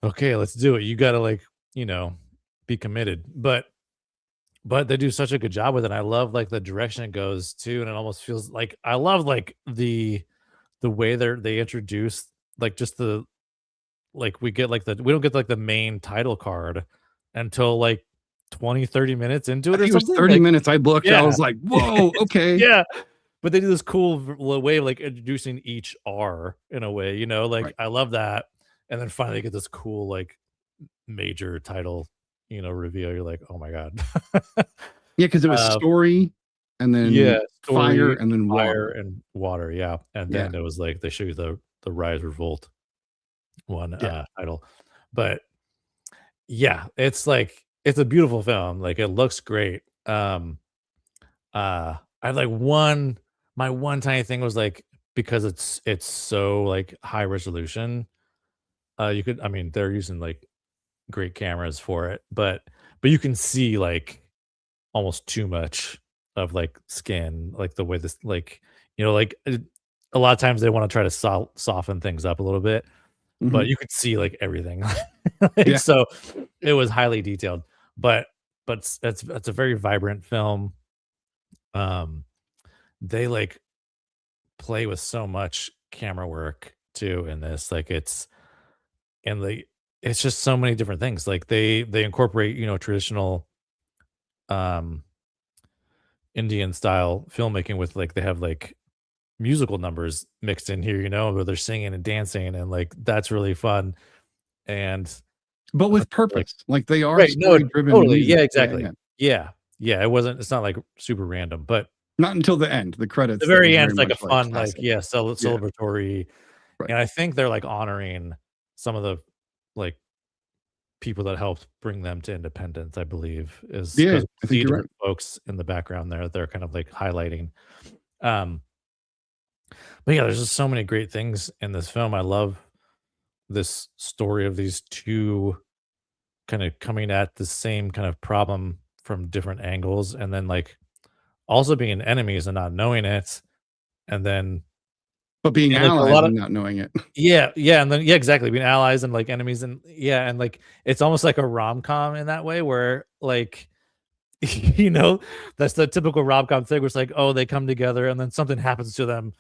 okay, let's do it. You got to, like, you know, be committed. But they do such a good job with it. I love like the direction it goes to, and it almost feels like I love like the way they introduce like just the like we get like we don't get like the main title card until like 20-30 minutes into I it or think it was something. 30 Like, minutes. I looked. I yeah. was like, whoa, okay. Yeah. But they do this cool way of like introducing each R in a way, you know, like Right. I love that. And then finally get this cool like major title, you know, reveal. You're like, oh my God. Yeah, because it was story and then fire and then fire water. and water. Yeah. And then it was like they show you the Rise Revolt one title. But yeah, it's like it's a beautiful film. Like it looks great. I like my one tiny thing was like because it's so like high resolution. I mean they're using like great cameras for it, but you can see like almost too much of like skin, like the way this like you know like a lot of times they want to try to soften things up a little bit, but you could see like everything. Like, so it was highly detailed, but it's a very vibrant film. They like play with so much camera work too in this, like it's just so many different things. Like they incorporate, you know, traditional Indian style filmmaking with like they have like musical numbers mixed in here, you know, where they're singing and dancing, and like that's really fun. And but with purpose, like they are right, no, story-driven totally, music. yeah, exactly, yeah. It's not like super random, but not until the end, the credits. The very end is like a fun, like celebratory, right. And I think they're like honoring some of the like people that helped bring them to independence. I believe is I think see you're different right. folks in the background there. They're kind of like highlighting. But yeah, there's just so many great things in this film. I love this story of these two kind of coming at the same kind of problem from different angles, and then like also being enemies and not knowing it, and then but being like allies and not knowing it. Yeah, and then exactly, being allies and like enemies, and and like it's almost like a rom-com in that way where like you know, that's the typical rom-com thing where it's like, oh, they come together and then something happens to them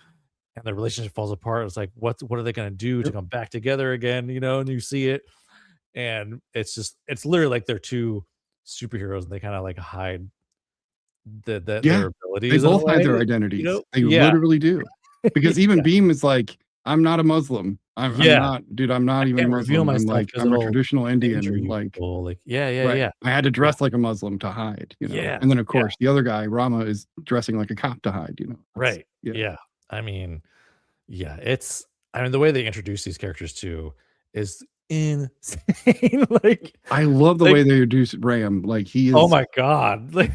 and their relationship falls apart. It's like, what are they gonna do to come back together again? You know, and you see it, and it's literally like they're two superheroes and they kind of like hide their abilities. They both hide their identities. You know? They literally do. Because even Beam is like, I'm not a Muslim. I'm not, dude. I'm not even Muslim. I'm like, I'm a traditional Indian. Like, yeah. I had to dress like a Muslim to hide, you know. And then of course the other guy, Rama, is dressing like a cop to hide, you know. Right. Yeah. I mean, the way they introduce these characters too is insane. Like, I love the way they introduce Ram. Like he is. Oh my God. Like,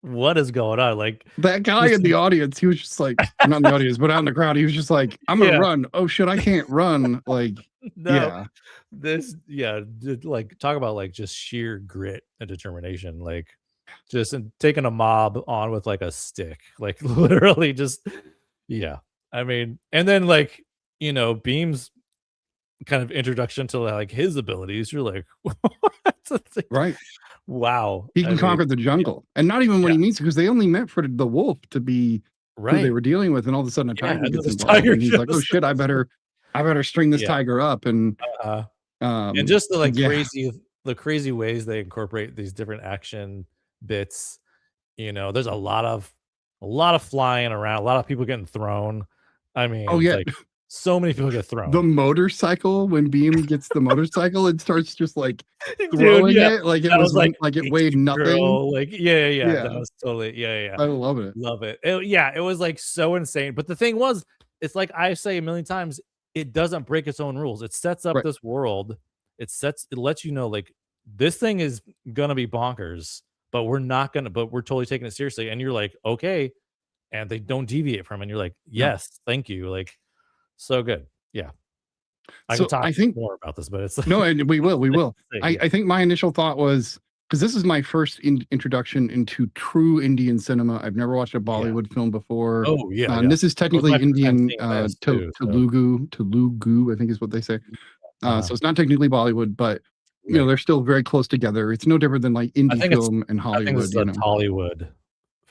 what is going on? Like that guy in the audience, he was just like, not in the audience, but out in the crowd, he was just like, I'm gonna run. Oh shit, I can't run. Like, like talk about like just sheer grit and determination, like just taking a mob on with like a stick, like literally just I mean, and then like, you know, Beam's kind of introduction to like his abilities, you're like, what? Right. Wow. He can conquer the jungle. And not even when he meets, because they only meant for the wolf to be who they were dealing with, and all of a sudden a tiger gets involved, and he's like, oh shit, I better string this tiger up. And and just the like crazy ways they incorporate these different action bits. You know, there's a lot of flying around, a lot of people getting thrown. I mean, like so many people get thrown. The motorcycle, when Beam gets the motorcycle, it starts just like throwing it like it was like it weighed nothing. Like that was totally I love it. It was like so insane. But the thing was, it's like I say a million times, it doesn't break its own rules. It sets up this world. It lets you know like this thing is gonna be bonkers, but we're totally taking it seriously. And you're like, okay, and they don't deviate from it. And you're like, yes, thank you. Like, so good. Yeah. I could talk more about this, but it's no, and we will. I think my initial thought was, because this is my first introduction into true Indian cinema. I've never watched a Bollywood film before. Oh yeah. And this is technically Indian Telugu, I think is what they say. So it's not technically Bollywood, but they're still very close together. It's no different than like indie film and I think Hollywood. it's the Tollywood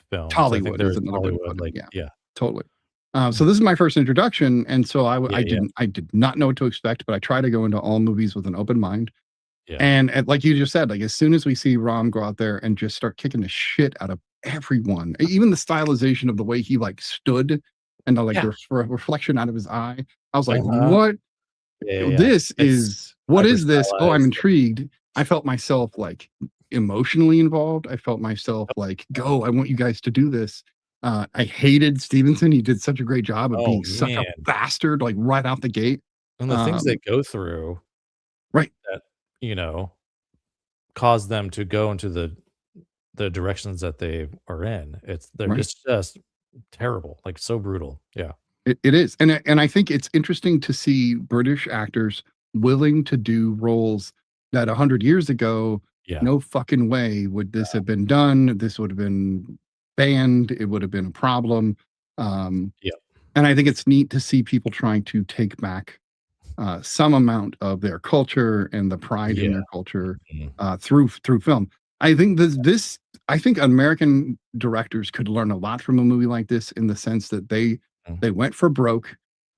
films. I think Tollywood is another way to Hollywood, put it. like, Yeah, totally. So Mm. this is my first introduction, and so Yeah, yeah. I did not know what to expect, but I try to go into all movies with an open mind. Yeah. And like you just said, like as soon as we see Rom go out there and just start kicking the shit out of everyone, even the stylization of the way he like stood and the like Yeah. the reflection out of his eye, I was like, Uh-huh. what? Yeah. This is what is this? Oh, I'm hyper-stylized. intrigued. I felt myself like emotionally involved. I felt myself like, go, I want you guys to do this. I hated Stevenson. He did such a great job of Oh, being such a man. bastard, like right out the gate. And the things they go through Right. that, cause them to go into the directions that they are in. It's just terrible, like so brutal. Yeah. It is. And I think it's interesting to see British actors willing to do roles that 100 years ago, Yeah. no fucking way would this have been done. This would have been banned. It would have been a problem. Yeah. And I think it's neat to see people trying to take back some amount of their culture and the pride in their culture through film. I think I think American directors could learn a lot from a movie like this in the sense that they went for broke.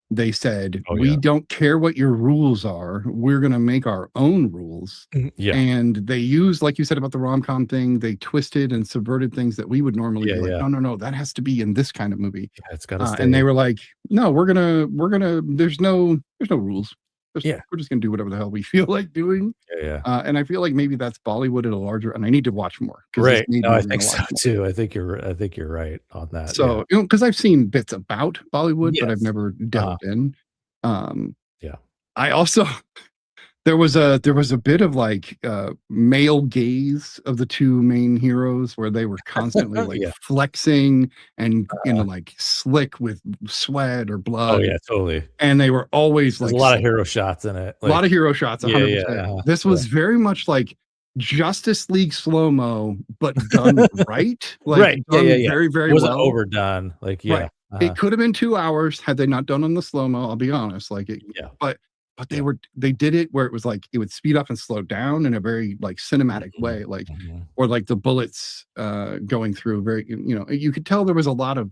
They said, we don't care what your rules are. We're going to make our own rules. Yeah. And they used, like you said about the rom-com thing, they twisted and subverted things that we would normally be like, no, that has to be in this kind of movie. Yeah, it's got to stay. And they were like, no, we're gonna, there's no rules. We're just gonna do whatever the hell we feel like doing. Yeah. And I feel like maybe that's Bollywood at a larger, and I need to watch more. Right. No, I think so too. I think you're right on that. So, because I've seen bits about Bollywood, but I've never delved in. Yeah. I also there was a bit of like male gaze of the two main heroes where they were constantly like flexing and like slick with sweat or blood. Oh yeah, totally. And they were always There's like a lot of hero shots in it. A lot of hero shots. 100%. This was very much like Justice League slow-mo, but done right. Like right. Done Yeah. very, very it wasn't well. overdone. Like, Right. It could have been 2 hours had they not done on the slow-mo. I'll be honest. Like it, but they did it where it was like it would speed up and slow down in a very like cinematic way, like or like the bullets going through very, you could tell there was a lot of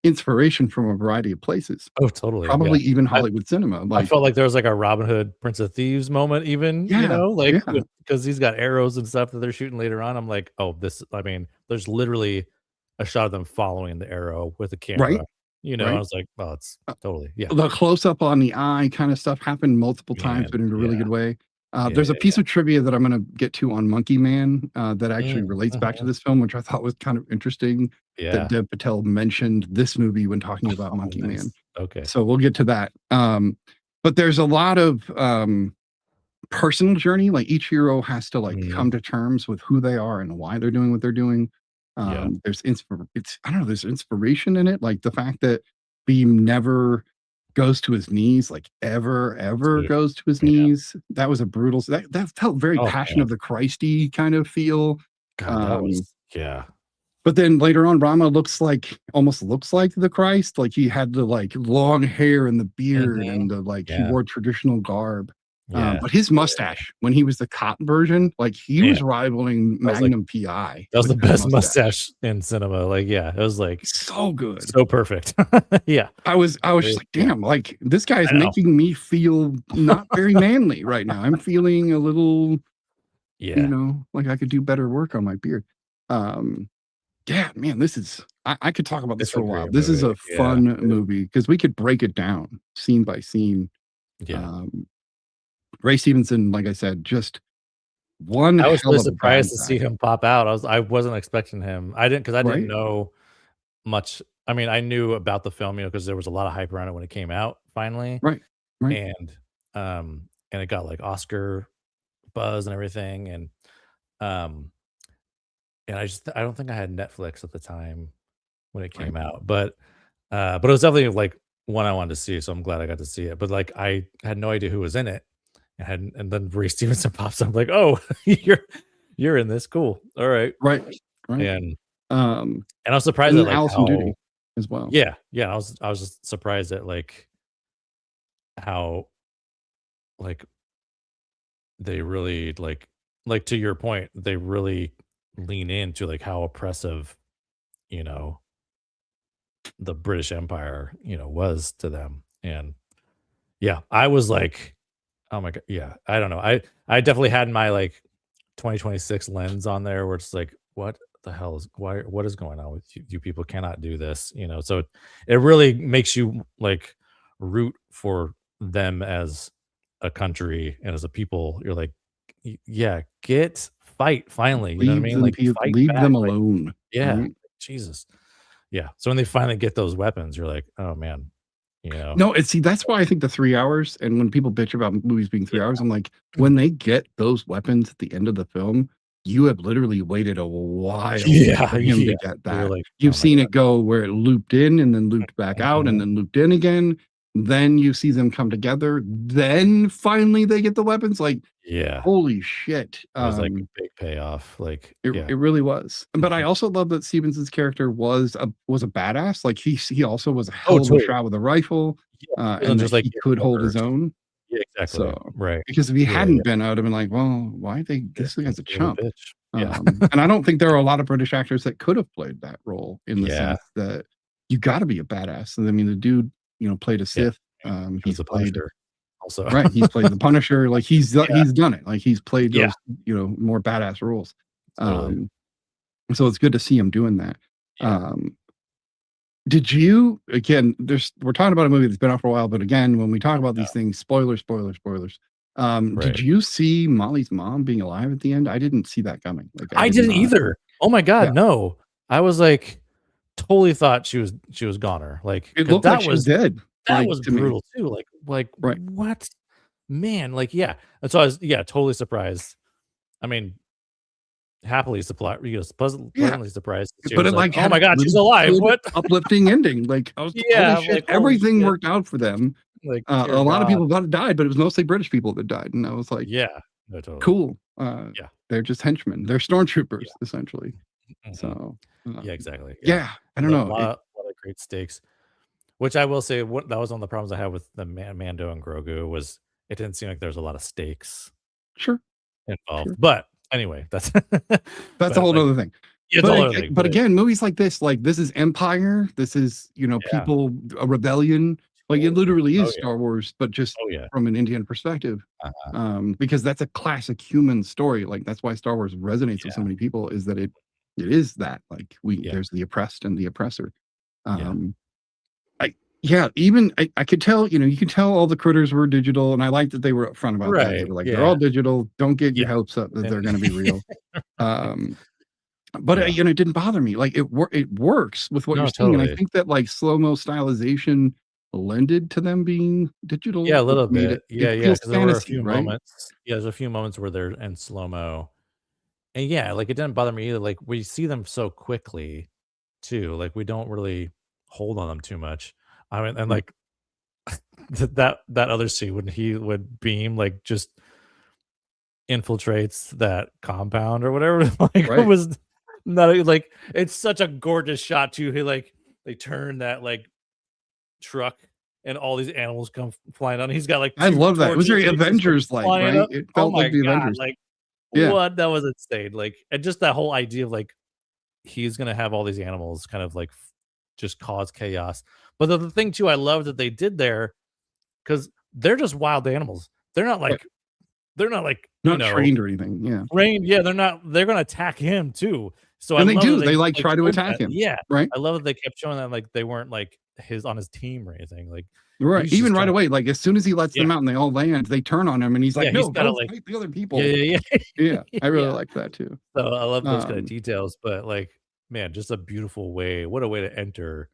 inspiration from a variety of places. Oh, totally. Probably even Hollywood cinema. I felt like there was like a Robin Hood Prince of Thieves moment, even, because he's got arrows and stuff that they're shooting later on. I'm like, oh, there's literally a shot of them following the arrow with the camera. Right. I was like, well, it's totally, The close up on the eye kind of stuff happened multiple times, but in a really good way. There's a piece of trivia that I'm going to get to on Monkey Man that actually relates back to this film, which I thought was kind of interesting. That Dev Patel mentioned this movie when talking about Monkey Man. Okay. So we'll get to that. But there's a lot of personal journey. Like each hero has to like come to terms with who they are and why they're doing what they're doing. There's there's inspiration in it. Like the fact that Beam never goes to his knees, like ever goes to his knees. That was a brutal, that felt very Passion of the Christy kind of feel. God, that was, But then later on, Rama almost looks like the Christ. Like he had the like long hair and the beard and the like he wore traditional garb. But his mustache when he was the cop version, like he was rivaling Magnum PI. That was the best mustache in cinema. Like, it was like so good, so perfect. I was just like, damn, like this guy is making me feel not very manly right now. I'm feeling a little, like I could do better work on my beard. Man, this is I could talk about this for a while. This is a fun movie because we could break it down scene by scene. Ray Stevenson, like I said, just one. I was really surprised to see him pop out. I wasn't expecting him. I didn't know much. I mean, I knew about the film, because there was a lot of hype around it when it came out finally. Right. And it got like Oscar buzz and everything. And I don't think I had Netflix at the time when it came out, but it was definitely like one I wanted to see. So I'm glad I got to see it. But like, I had no idea who was in it. And then Ray Stevenson pops up. I'm like, oh, you're in this. Cool. All right. Right. And I was surprised at like Allison Duty as well. Yeah. I was just surprised at like how like they really like to your point, they really lean into like how oppressive, you know, the British Empire, was to them. And yeah, I was like, oh my god, yeah, I don't know. I definitely had my like 2026 lens on there where it's like, what the hell is what is going on with you? You people cannot do this, So it really makes you like root for them as a country and as a people. You're like, yeah, fight finally. You know what I mean? Like fight leave back. them Like, alone. yeah, Right? Jesus. Yeah. So when they finally get those weapons, you're like, oh man, No, and see, that's why I think the 3 hours, and when people bitch about movies being 3 hours, I'm like, when they get those weapons at the end of the film, you have literally waited a while for him to get that. Like, You've seen it go where it looped in and then looped back out and then looped in again. Then you see them come together. Then finally they get the weapons. Like, yeah, holy shit. it was like a big payoff. Like, It really was. But I also love that Stevenson's character was a badass. Like he also was a hell of a shot with a rifle. And just that like he could hold his own. Yeah, exactly. So Right. because if he hadn't been, I would have been like, well, why this guy's a chump. Bitch. Yeah. And I don't think there are a lot of British actors that could have played that role in the sense that you got to be a badass. And I mean, the dude, played a Sith. He's the played Punisher also. Right. He's played the Punisher. Like he's done it. Like he's played those, more badass roles. Totally. So it's good to see him doing that. Did you, again, we're talking about a movie that's been out for a while, but again, when we talk about these things, spoilers. Did you see Molly's mom being alive at the end? I didn't see that coming. Like I didn't either. Oh my god, no. I was like totally thought she was goner. Like it looked like she was dead. That was brutal too. Like what? Man, like And so I was totally surprised. I mean, happily surprised, pleasantly surprised. But it like, oh my god, she's alive. What uplifting ending? Like I was holy shit, everything worked out for them. Like a lot of people thought it died, but it was mostly British people that died, and I was like, totally. Cool. They're just henchmen. They're stormtroopers essentially. Mm-hmm. So exactly. I don't know. A lot of great stakes. Which I will say, that was one of the problems I had with the Mando and Grogu was it didn't seem like there was a lot of stakes involved. But anyway, that's a whole other thing. Yeah, but again, movies like this is Empire. This is people, a rebellion. Like it literally is Star Wars, but just from an Indian perspective. Because that's a classic human story. Like that's why Star Wars resonates with so many people. Is that it is that like there's the oppressed and the oppressor. Even I could tell, you can tell all the critters were digital, and I like that they were upfront about that. They were like, they're all digital. Don't get your hopes up that they're going to be real. But it didn't bother me. Like it works with what you're seeing, and I think that like slow-mo stylization lended to them being digital. Yeah, a little bit. Because there were a few moments. Yeah, there's a few moments where they're in slow-mo, and like it didn't bother me either. Like we see them so quickly, too. Like we don't really hold on them too much. I mean, and like that other scene when he would beam, like just infiltrates that compound or whatever. It was not like it's such a gorgeous shot too. He like they turn that like truck and all these animals come flying on. He's got like I love that. It was very Avengers like, right? Up. It felt like the Avengers. Like what? That was insane. Like and just that whole idea of like he's gonna have all these animals kind of like just cause chaos. But the thing too, I love that they did there because they're just wild animals. They're not like trained or anything. Yeah, trained. Yeah, they're not. They're gonna attack him too. So and they do. They like try to attack him. Yeah, right. I love that they kept showing that like they weren't like on his team or anything. Like right, even right away. Like as soon as he lets them out and they all land, they turn on him, and he's like, "No, don't fight the other people." Yeah. I really like that too. So I love those kind of details. But like, man, just a beautiful way. What a way to enter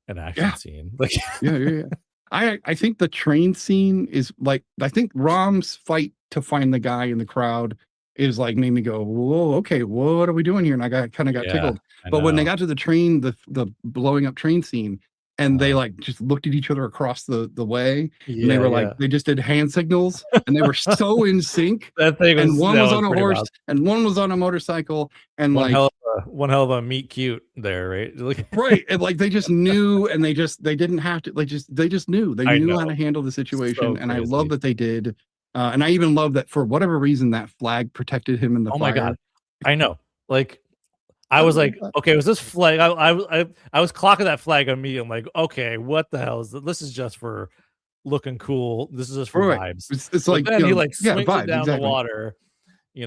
an action scene. Like, yeah. I think the train scene is like, I think Rom's fight to find the guy in the crowd is like made me go, whoa, okay, what are we doing here? And I kind of got tickled. But when they got to the train, the blowing up train scene, and they like just looked at each other across the way, and they were like, they just did hand signals, and they were so in sync. That thing was, and one was on a horse, and one was on a motorcycle, and one hell of a meet cute there, right? Right, and like they just knew, and they didn't have to. They just knew. They knew how to handle the situation, and I love that they did And I even love that for whatever reason that flag protected him in the fire. My god, I know. Like, I was like, okay, was this flag? I was clocking that flag immediately. I'm like, okay, what the hell is this? This is just for looking cool. This is just for vibes. It's like, then he like swings vibes, it down the water.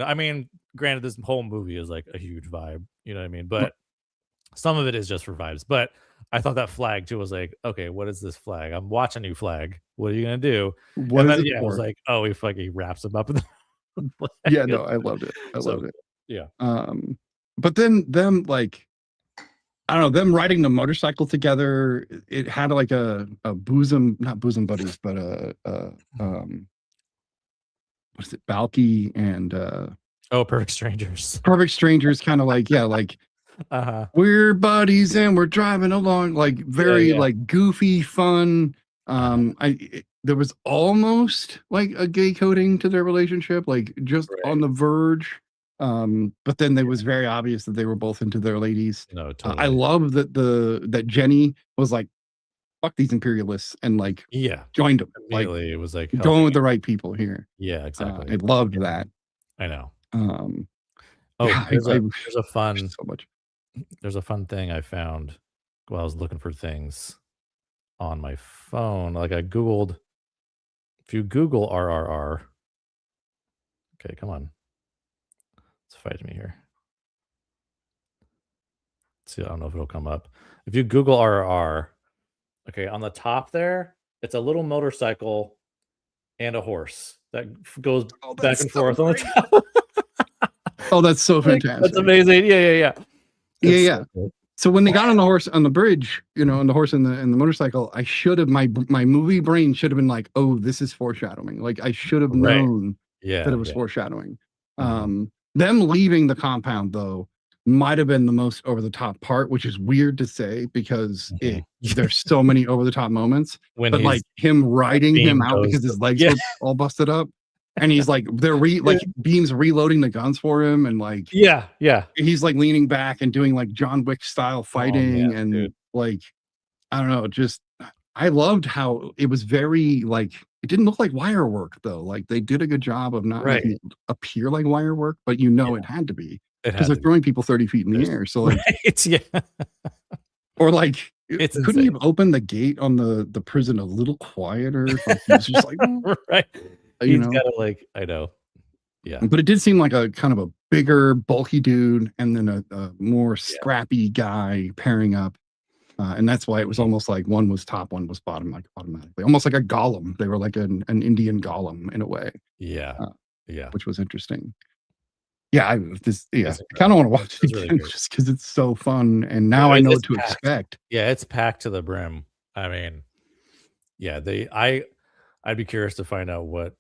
I mean, granted, this whole movie is like a huge vibe. You know what I mean? But some of it is just for vibes. But I thought that flag too was like, okay, what is this flag? I'm watching you flag. What are you gonna do? What is it I was like, oh, he wraps him up in the flag. Yeah, no, I loved it. I loved it. Yeah. But then them like, I don't know, them riding the motorcycle together, it had like a bosom, not bosom buddies, but what is it, Balky and Perfect Strangers. Perfect Strangers, kind of like, like we're buddies and we're driving along, like very like goofy, fun. There was almost like a gay coding to their relationship, like just on the verge. But then it was very obvious that they were both into their ladies. No, totally. I love that that Jenny was like, fuck these imperialists, and like joined them. Like, it was like going with the right people here. Yeah, exactly. I loved that. I know. There's a fun so much. There's a fun thing I found while I was looking for things on my phone. Like I Googled, if you Google RRR, okay, come on. It's fighting me here. Let's see, I don't know if it'll come up. If you Google RRR, okay, on the top there, it's a little motorcycle and a horse that goes back and forth on the top. Oh, that's so fantastic. That's amazing. Yeah. So cool. So when they got on the horse on the bridge, and the horse and the motorcycle, I should have my movie brain should have been like, oh, this is foreshadowing. Like I should have known that it was foreshadowing. Them leaving the compound though might have been the most over the top part, which is weird to say because there's so many over the top moments. But like him riding him out because his legs were all busted up. And he's like, Beam's reloading the guns for him, and like, he's like leaning back and doing like John Wick style fighting, like, I don't know, just I loved how it was very like, it didn't look like wire work though. Like they did a good job of not making it appear like wire work, but it had to be because they're throwing people 30 feet in the air. So like, or like, couldn't you open the gate on the prison a little quieter? Like, he's just like, He's got to like, I know. Yeah. But it did seem like a kind of a bigger, bulky dude and then a more scrappy guy pairing up. And that's why it was almost like one was top, one was bottom, like automatically. Almost like a golem. They were like an Indian golem in a way. Yeah. Which was interesting. Yeah, I kind of want to watch it again just because it's so fun. And now I know what to expect. Yeah, it's packed to the brim. I mean, I'd be curious to find out what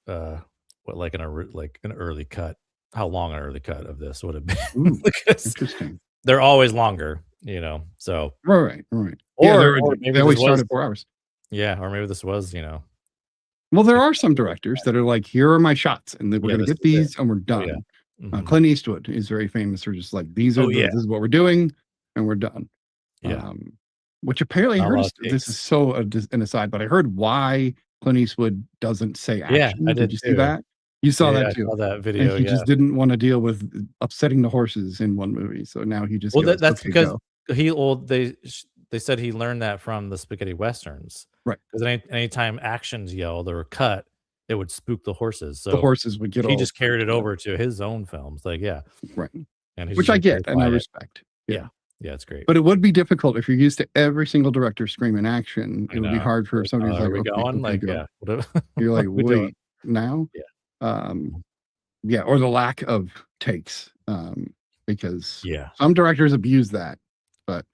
like an early cut, how long an early cut of this would have been. Interesting. They're always longer, so. Right. Or maybe they always started 4 hours. Yeah, or maybe this was, Well, there are some directors that are like, here are my shots, and then we're going to get these, and we're done. Yeah. Clint Eastwood is very famous for just like, this is what we're doing, and we're done. Yeah. Which apparently I heard, this is so an aside, but I heard why Clint Eastwood doesn't say action. I did you see that? You saw that too. I saw that video. And he just didn't want to deal with upsetting the horses in one movie, so now he just goes, that's because they said he learned that from the spaghetti westerns, right? Because anytime actions yelled or cut, it would spook the horses. So the horses would get. He just carried it over to his own films, like right. And which I get and I respect. Yeah, it's great. But it would be difficult if you're used to every single director screaming action. It would be hard for somebody who's like, going? You're like, wait, now? Or the lack of takes. Because some directors abuse that. But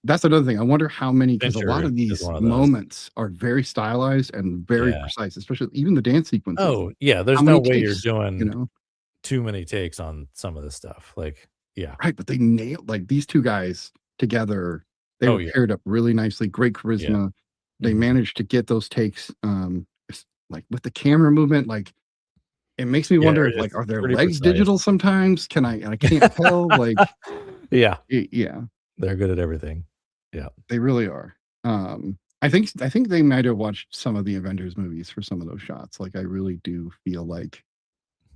that's another thing. I wonder how many, because a lot of these moments are very stylized and very precise, especially even the dance sequences. Oh, yeah. There's no way you're doing too many takes on some of this stuff. Like, right, but they nailed, like, these two guys together. They were paired up really nicely. Great charisma. They managed to get those takes, like with the camera movement. Like, it makes me wonder, if, like, are their legs digital sometimes? I can't tell. Like, they're good at everything. Yeah, they really are. I think they might have watched some of the Avengers movies for some of those shots. Like I really do feel like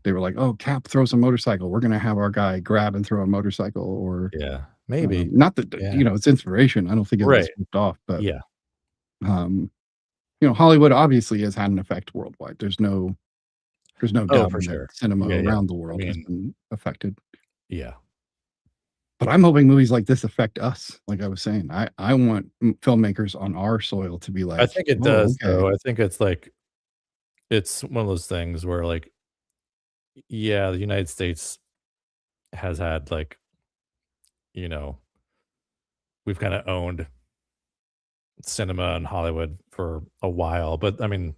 they were like, "Oh, Cap throws a motorcycle. We're gonna have our guy grab and throw a motorcycle." Or Yeah, maybe. not that Yeah. you know it's inspiration. I don't think it was Right. ripped off, but Yeah. You know, Hollywood obviously has had an effect worldwide. There's no doubt for that sure. cinema Yeah, yeah. around the I world has mean, been affected. yeah. But I'm hoping movies like this affect us. Like I was saying, I want filmmakers on our soil to be like, I think it "Oh, does, okay." though. I think it's like it's one of those things where, like, yeah, the United States has had, like, you know, we've kinda owned cinema and Hollywood for a while, but, I mean,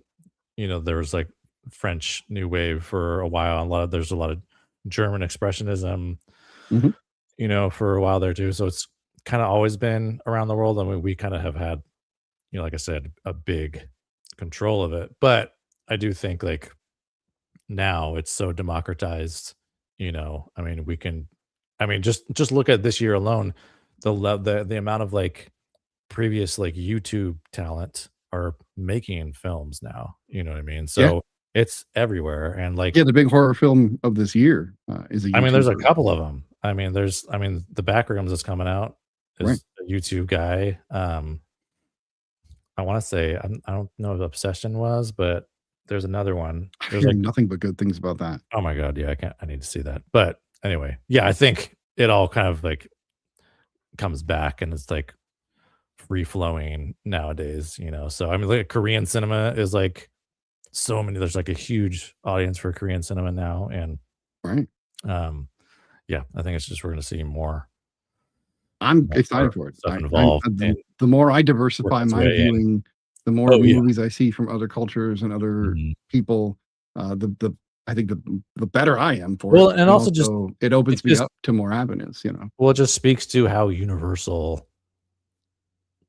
there was, like, French New Wave for a while, and there's a lot of German expressionism, Mhm. For a while there too, so it's kinda always been around the world, and we kinda have had, like I said, a big control of it, but I do think, like, now it's so democratized, I mean, just look at this year alone, the amount of, like, previous, like, YouTube talent are making films now, you know what I mean? Yeah. So, it's everywhere, and, like, Yeah, the big horror film of this year is a I mean, there's a YouTuber. couple of them. I mean, The Backrooms is coming out Right. is a YouTube guy. I wanna say, I don't know if Obsession was, but there's another one. I'm There's, like, hearing nothing but good things about that. oh my god, yeah, I need to see that. But anyway, yeah, I think it all kind of, like, comes back, and it's, like, free flowing nowadays, So, I mean, like, Korean cinema is, like, there's, like, a huge audience for Korean cinema now, and, Right. yeah, I think it's just we're gonna see more I'm excited for it. stuff involved and The more I work diversify its my way in. viewing, the more Oh, yeah. movies I see from other cultures and other Mhm. people, I think the better I am for Well, it. and also just it opens it me just up to more avenues, you know? well, it just speaks to how universal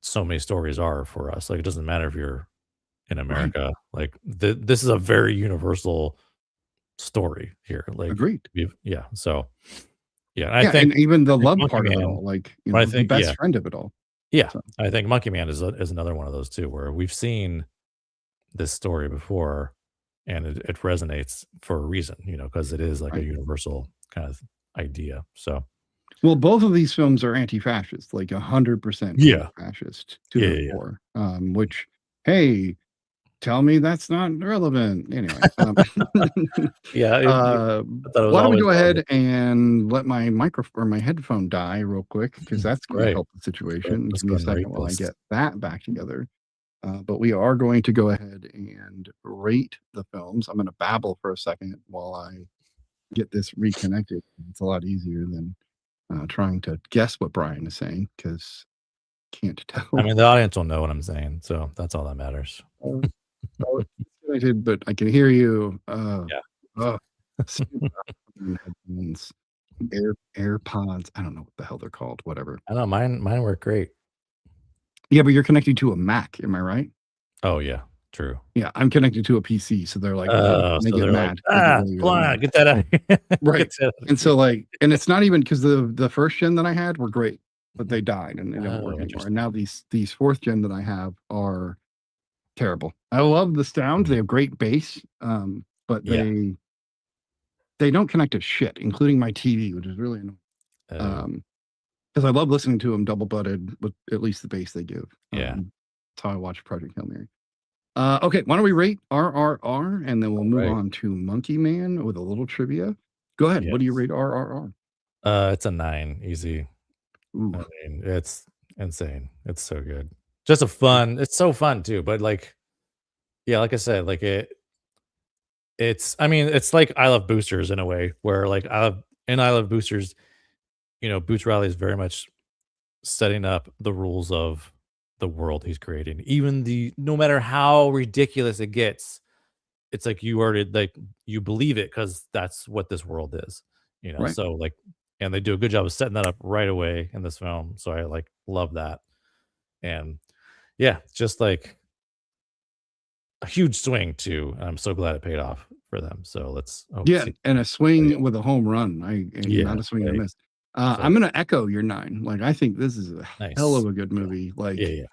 so many stories are for us. Like, it doesn't matter if you're in Right. America, like, this is a very universal story here, like, Agreed. so, yeah, Yeah, and even the I think love Monkey part of it Man all, like, you but I know, the think best friend of it all. yeah, So, I think Monkey Man is another one of those too, where we've seen this story before, and it resonates for a reason, because it is, like, a right. universal kind of idea, so Well, both of these films are anti-fascist, like 100% yeah. anti-fascist to Yeah, their yeah, yeah. core, which, hey, tell me that's not relevant. Anyway, Yeah, I thought it was why don't we always go relevant. ahead and let my microphone or my headphone die real quick because that's going to Right. help the situation. Let's Give go me a and rate second while I this. get that back together. But we are going to go ahead and rate the films. I'm going to babble for a second while I get this reconnected. It's a lot easier than trying to guess what Brian is saying because can't tell. I mean, the audience will know what I'm saying, so that's all that matters. Oh, it's disconnected, but I can hear you. Yeah. Stupid headphones, AirPods. I don't know what the hell they're called. Whatever. I know mine work great. Yeah, but you're connected to a Mac. Am I right? Oh, yeah, true. Yeah, I'm connected to a PC, so they're like, Oh, they so get they're like, mad. They get really, come really on, mad. get that out of here. Right. Get that out of And so, here. like, and it's not even because the first gen that I had were great, but they died and they don't Oh, work anymore. interesting. And now these fourth gen that I have are terrible. I love the sound. They have great bass, but Yeah. they don't connect to shit, including my TV, which is really annoying. Because I love listening to them double butted with at least the bass they give. Yeah. That's how I watch Project Hail Mary. Okay, why don't we rate RRR and then we'll move Right. on to Monkey Man with a little trivia. Go ahead. What do you Yes. rate RRR? It's a 9, easy. Ooh, I mean, it's insane. It's so good. Just a fun it's so fun too, but, like, yeah, like I said, like, it's like I Love Boosters in a way where, like, I Love Boosters, Boots Riley is very much setting up the rules of the world he's creating. Even no matter how ridiculous it gets, it's like you already like you believe it because that's what this world is. right. So, like, and they do a good job of setting that up right away in this film. So I, like, love that. And yeah, just like a huge swing too. And I'm so glad it paid off for them. So let's hope to Yeah, see. and a swing with a home run. Yeah, Not a swing and a like, miss. so I'm gonna echo your 9. Like, I think this is a hell nice. of a good movie. Like, Yeah, yeah.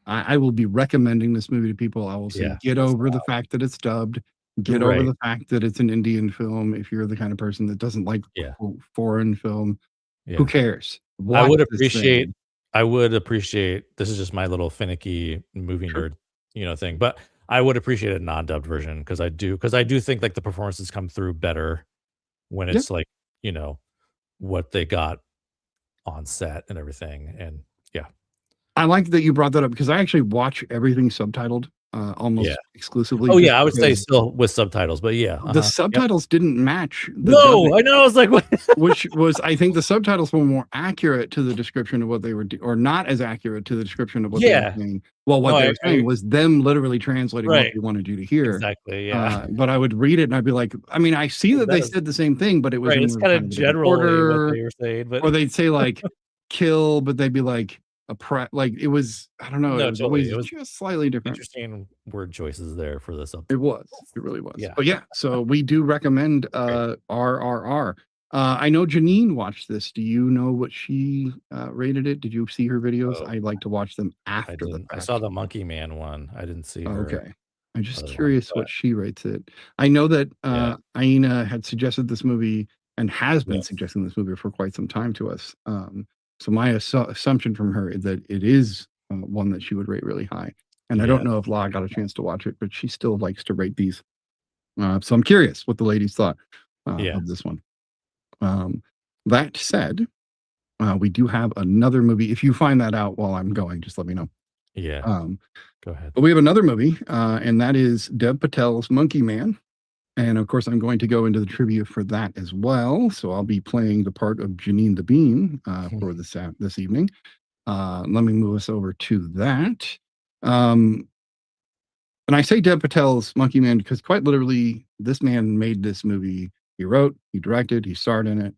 I will be recommending this movie to people. I will say, get over the fact that it's dubbed. Get over the fact that it's an Indian film. If you're the kind of person that doesn't like quote, foreign film, who cares? I would appreciate. This is just my little finicky movie nerd, thing. But I would appreciate a non-dubbed version because I do think like the performances come through better when it's like what they got on set and everything. And I like that you brought that up because I actually watch everything subtitled almost exclusively. Oh yeah, I would say still with subtitles, but the subtitles didn't match. I know. I was like, what? Which was, I think the subtitles were more accurate to the description of what they were, or not as accurate to the description of what they were saying. Well, what they were saying was them literally translating what they wanted you to hear. Exactly. Yeah. But I would read it and I'd be like, I mean, I see that they said the same thing, but it was it's kind of general what they were saying, but or they'd say like kill, but they'd be like it was, I don't know, it was just slightly different. Interesting word choices there for this. It really was. But so we do recommend RRR. I know Janine watched this. Do you know what she rated it? Did you see her videos? I like to watch them after the fact. I saw the Monkey Man one. I didn't see her. Okay. I'm just curious what she rates it. I know that Aina had suggested this movie and has been suggesting this movie for quite some time to us. So my assumption from her is that it is one that she would rate really high. And I don't know if La got a chance to watch it, but she still likes to rate these. So I'm curious what the ladies thought of this one. That said, we do have another movie. If you find that out while I'm going, just let me know. Yeah. Go ahead. But we have another movie, and that is Dev Patel's Monkey Man. And of course, I'm going to go into the trivia for that as well. So I'll be playing the part of Janine the Bean for this evening. Let me move us over to that. And I say Dev Patel's Monkey Man because quite literally, this man made this movie. He wrote, he directed, he starred in it.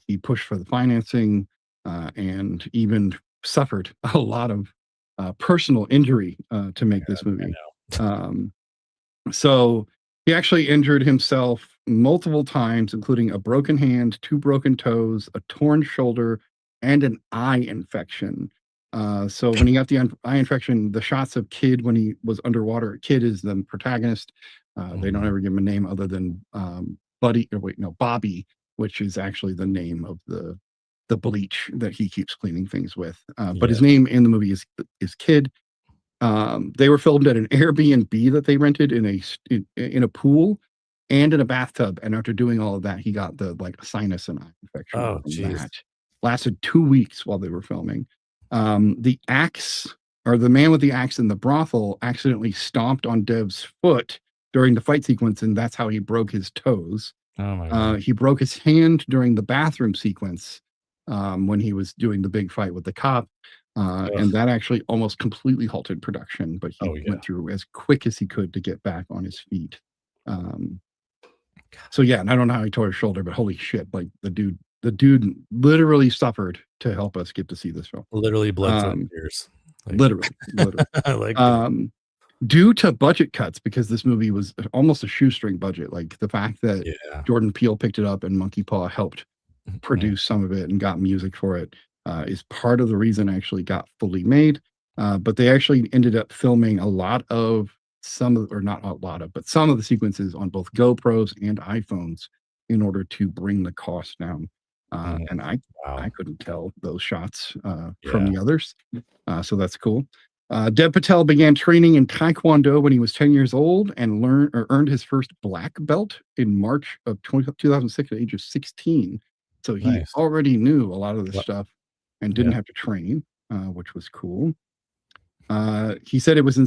He pushed for the financing and even suffered a lot of personal injury to make this movie. So he actually injured himself multiple times, including a broken hand, 2 broken toes, a torn shoulder, and an eye infection. So when he got the eye infection, the shots of Kid when he was underwater, Kid is the protagonist. They don't ever give him a name other than Bobby, which is actually the name of the bleach that he keeps cleaning things with. But his name in the movie is Kid. They were filmed at an Airbnb that they rented in a pool and in a bathtub. And after doing all of that, he got the sinus and eye infection. Oh, geez. That lasted 2 weeks while they were filming. The man with the axe in the brothel accidentally stomped on Dev's foot during the fight sequence, and that's how he broke his toes. Oh my God. He broke his hand during the bathroom sequence when he was doing the big fight with the cop. And that actually almost completely halted production, but he went through as quick as he could to get back on his feet. So and I don't know how he tore his shoulder, but holy shit, like the dude literally suffered to help us get to see this film. Literally blood and tears. Literally. Due to budget cuts, because this movie was almost a shoestring budget, like the fact that Jordan Peele picked it up and Monkey Paw helped produce some of it and got music for it. Is part of the reason it actually got fully made. But they actually ended up filming some of the sequences on both GoPros and iPhones in order to bring the cost down. And I couldn't tell those shots from the others. So that's cool. Dev Patel began training in Taekwondo when he was 10 years old and earned his first black belt in March of 2006 at the age of 16. So he already knew a lot of this stuff and didn't have to train, which was cool. He said it was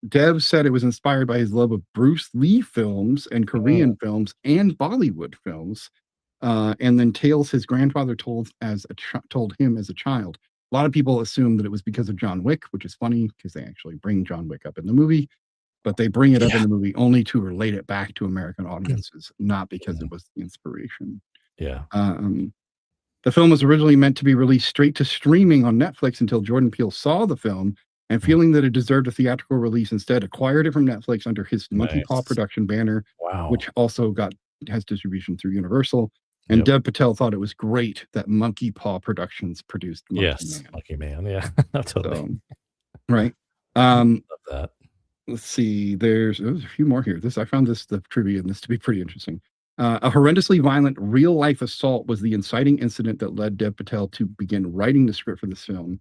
Dev said it was inspired by his love of Bruce Lee films and Korean films and Bollywood films. And then tales his grandfather told him as a child. A lot of people assume that it was because of John Wick, which is funny because they actually bring John Wick up in the movie, but they bring it up in the movie only to relate it back to American audiences, not because it was the inspiration. The film was originally meant to be released straight to streaming on Netflix until Jordan Peele saw the film and feeling that it deserved a theatrical release, instead acquired it from Netflix under his Monkey Paw production banner, which also has distribution through Universal. And Dev Patel thought it was great that Monkey Paw Productions produced Monkey Man. Monkey Man, totally. Right. Love that. Let's see. There's a few more here. I found the trivia in this to be pretty interesting. A horrendously violent real life assault was the inciting incident that led Dev Patel to begin writing the script for this film.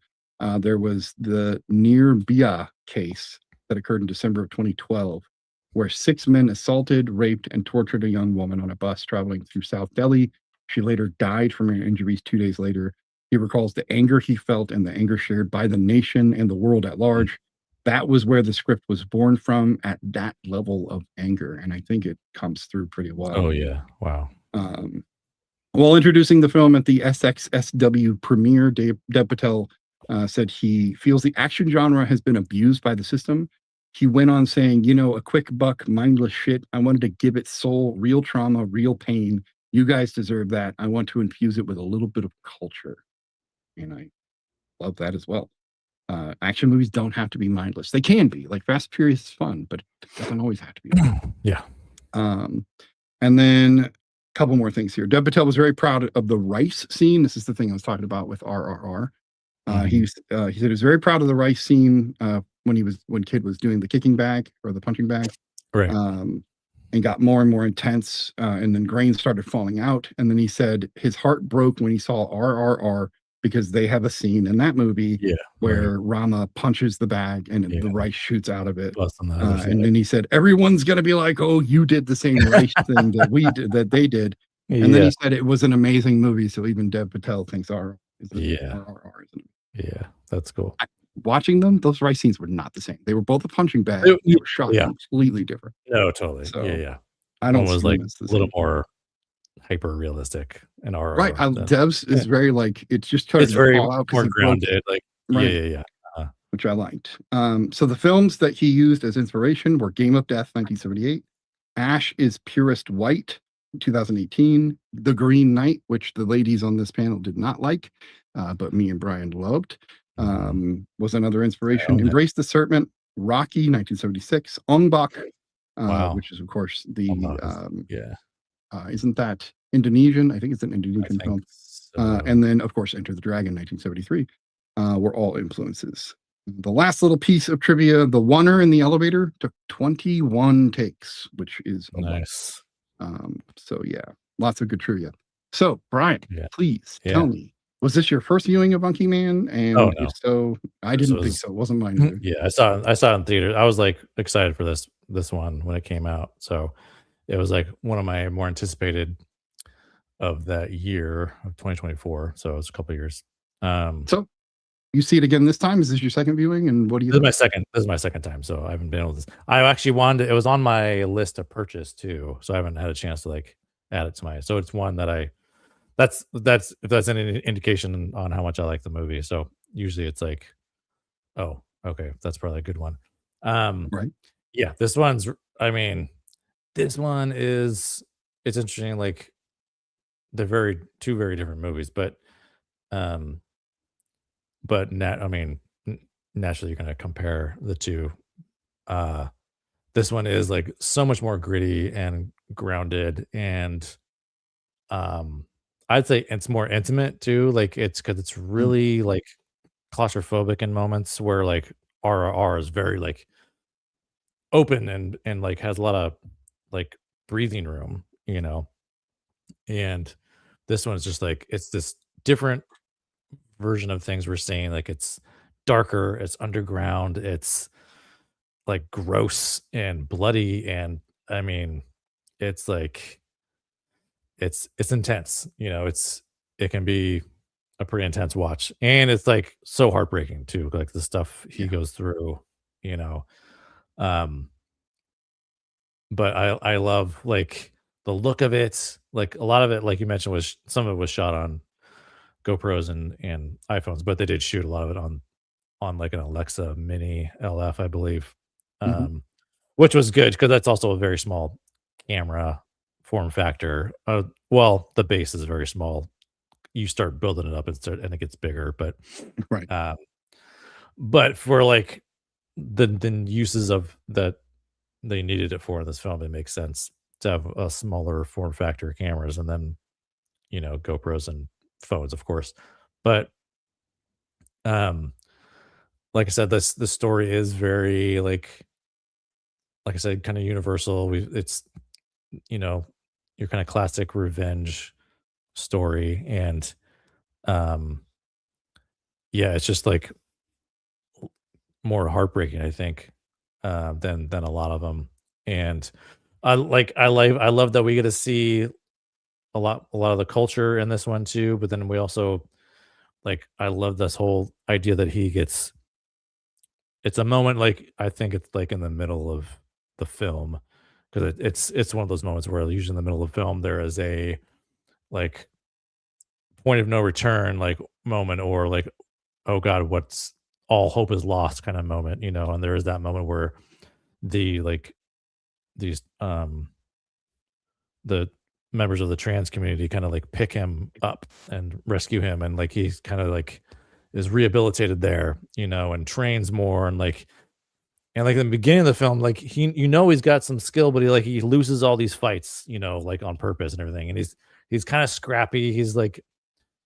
There was the Nirbhaya case that occurred in December of 2012, where 6 men assaulted, raped, and tortured a young woman on a bus traveling through South Delhi. She later died from her injuries 2 days later. He recalls the anger he felt and the anger shared by the nation and the world at large. That was where the script was born from, at that level of anger, and I think it comes through pretty well. Oh yeah, wow. While introducing the film at the SXSW premiere, Dev Patel said he feels the action genre has been abused by the system. He went on saying, a quick buck, mindless shit. I wanted to give it soul, real trauma, real pain. You guys deserve that. I want to infuse it with a little bit of culture. And I love that as well. Action movies don't have to be mindless. They can be. Like Fast and Furious is fun, but it doesn't always have to be. Yeah. And then a couple more things here. Dev Patel was very proud of the rice scene. This is the thing I was talking about with RRR. He said he was very proud of the rice scene when Kid was doing the kicking bag or the punching bag. Right. And got more and more intense. And then grains started falling out. And then he said his heart broke when he saw RRR, because they have a scene in that movie where Rama punches the bag and the rice shoots out of it. And then he said, everyone's going to be like, oh, you did the same rice thing that they did. And then he said it was an amazing movie. So even Dev Patel thinks RRR is that's cool. Watching them, those rice scenes were not the same. They were both a punching bag. They were shot completely different. No, totally. So, I don't was like a little more hyper realistic in RRR. Right. Dev's is very like, it's just trying to very fall out more grounded. Like, which I liked. So the films that he used as inspiration were Game of Death, 1978, Ash is Purest White, 2018, The Green Knight, which the ladies on this panel did not like, but me and Brian loved, was another inspiration. Embrace the Serpent, Rocky, 1976, Ong Bak, which is of course the isn't that Indonesian? I think it's an Indonesian film. And then, of course, Enter the Dragon, 1973, were all influences. The last little piece of trivia, the oneer in the elevator took 21 takes, which is nice. So, lots of good trivia. So, Brian, please tell me, was this your first viewing of Monkey Man? And if so, I didn't think so. It wasn't mine either. Yeah, I saw it in theater. I was like excited for this one when it came out. So it was like one of my more anticipated of that year of 2024. So it was a couple of years. So you see it again this time? Is this your second viewing? And what do you think? This is my second time. So I haven't been able to. I actually wanted. It was on my list to purchase too. So I haven't had a chance to like add it to my. So it's one that that's if that's any indication on how much I like the movie. So usually it's like, oh, okay, that's probably a good one. Right. Yeah, this one's. I mean, this one is. It's interesting. Like they're two very different movies, but naturally you're going to compare the two. This one is like so much more gritty and grounded, and I'd say it's more intimate too. Like it's because it's really like claustrophobic in moments where like RRR is very like open and like has a lot of like breathing room, and this one's just like it's this different version of things we're seeing. Like it's darker, it's underground, it's like gross and bloody, and I mean it's like it's intense, it can be a pretty intense watch, and it's like so heartbreaking too, like the stuff he goes through, but I love like the look of it. Like a lot of it, like you mentioned, was some of it was shot on GoPros and iPhones, but they did shoot a lot of it on like an Alexa Mini LF, I believe, which was good because that's also a very small camera form factor. Well, the base is very small. You start building it up and it gets bigger, but right. But for like the uses of that they needed it for in this film, it makes sense to have a smaller form factor cameras, and then GoPros and phones, of course. But like I said, the story is very like I said, kind of universal. It's your kind of classic revenge story, and um, yeah, it's just like more heartbreaking, I think, than a lot of them. And I love that we get to see a lot of the culture in this one too. But then we also like I love this whole idea that he gets. It's a moment like I think it's like in the middle of the film because it's one of those moments where usually in the middle of the film there is a like point of no return like moment or like oh god what's all hope is lost kind of moment, and there is that moment where the like these the members of the trans community kind of like pick him up and rescue him, and like he's kind of like is rehabilitated there, and trains more, and like in the beginning of the film, like he's got some skill, but he loses all these fights, like on purpose and everything, and he's kind of scrappy. He's like,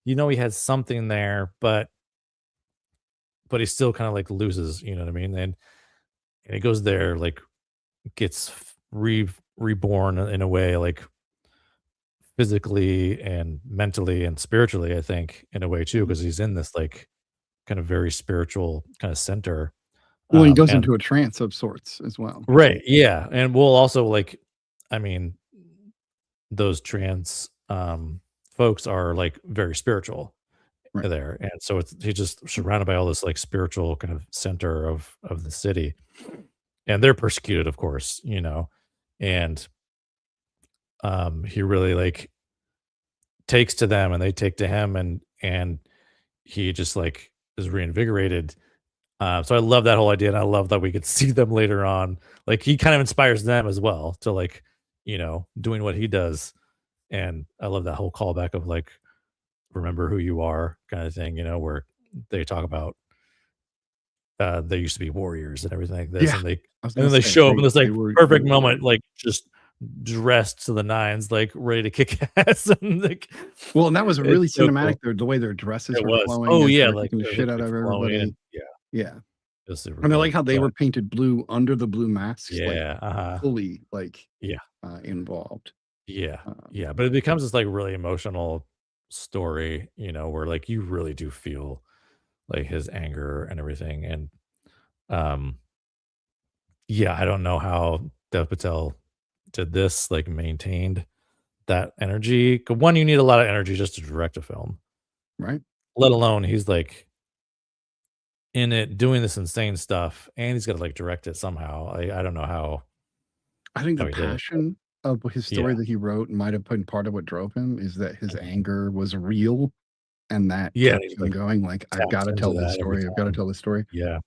he has something there, but he still kind of like loses, you know what I mean? And he goes there, like gets reborn in a way, like physically and mentally and spiritually, I think, in a way too, because he's in this like kind of very spiritual kind of center. Well, he goes And into a trance of sorts as well. right, yeah, and we'll also like, I mean, those trans folks are like very spiritual Right. there, and so he's just surrounded by all this like spiritual kind of center of the city, and they're persecuted, of course, and he really like takes to them, and they take to him, and he just like is reinvigorated. So I love that whole idea, and I love that we could see them later on. Like he kind of inspires them as well to like, doing what he does. And I love that whole callback of like, remember who you are kind of thing, where they talk about they used to be warriors and everything like this. Yeah, And then they show up in this like perfect moment, like just dressed to the nines, like ready to kick ass. And like, well, and that was really so cinematic. cool. The way their dresses It were was. flowing. Oh as yeah, they're like kicking the shit out of everybody. and, yeah, Yeah. it was super And I cool. like how they But, were painted blue under the blue masks, like yeah, fully like yeah, involved. yeah, Um, yeah. But it becomes this like really emotional story, where like you really do feel like his anger and everything. And um, yeah, I don't know how Dev Patel did this, like maintained that energy. 'Cause one, you need a lot of energy just to direct a film, right. let alone he's like in it doing this insane stuff, and he's got to like direct it somehow. I don't know how. I think the He did it. passion of his story Yeah. that he wrote might have been part of what drove him is that his Mhm. anger was real, and that Yeah, kept he's him like going. Like, I've taps got to into tell this that every story. I've got to time. tell this story. Yeah.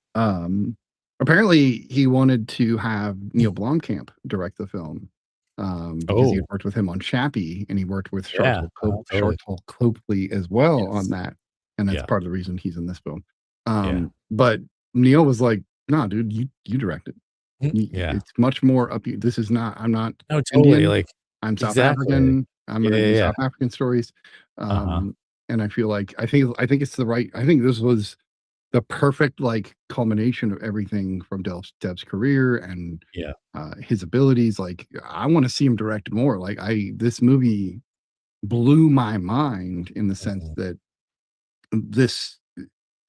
Apparently he wanted to have Neil Blomkamp direct the film. Because he had Oh, worked with him on Chappie, and he worked with yeah. Totally. Sharlto Copley as well on Yes. that, and that's Yeah. part of the reason he's in this film. Yeah. But Neil was like, "Nah, dude, you direct it. Yeah. It's much more up. This is not. I'm not No, totally. Indian. Like I'm South exactly. African. I'm gonna do Yeah. South African stories." Uh-huh. And I feel like I think it's the right. I think this was the perfect like culmination of everything from Dev's career and Yeah. his abilities. Like, I want to see him direct more. Like, this movie blew my mind in the sense Mhm. that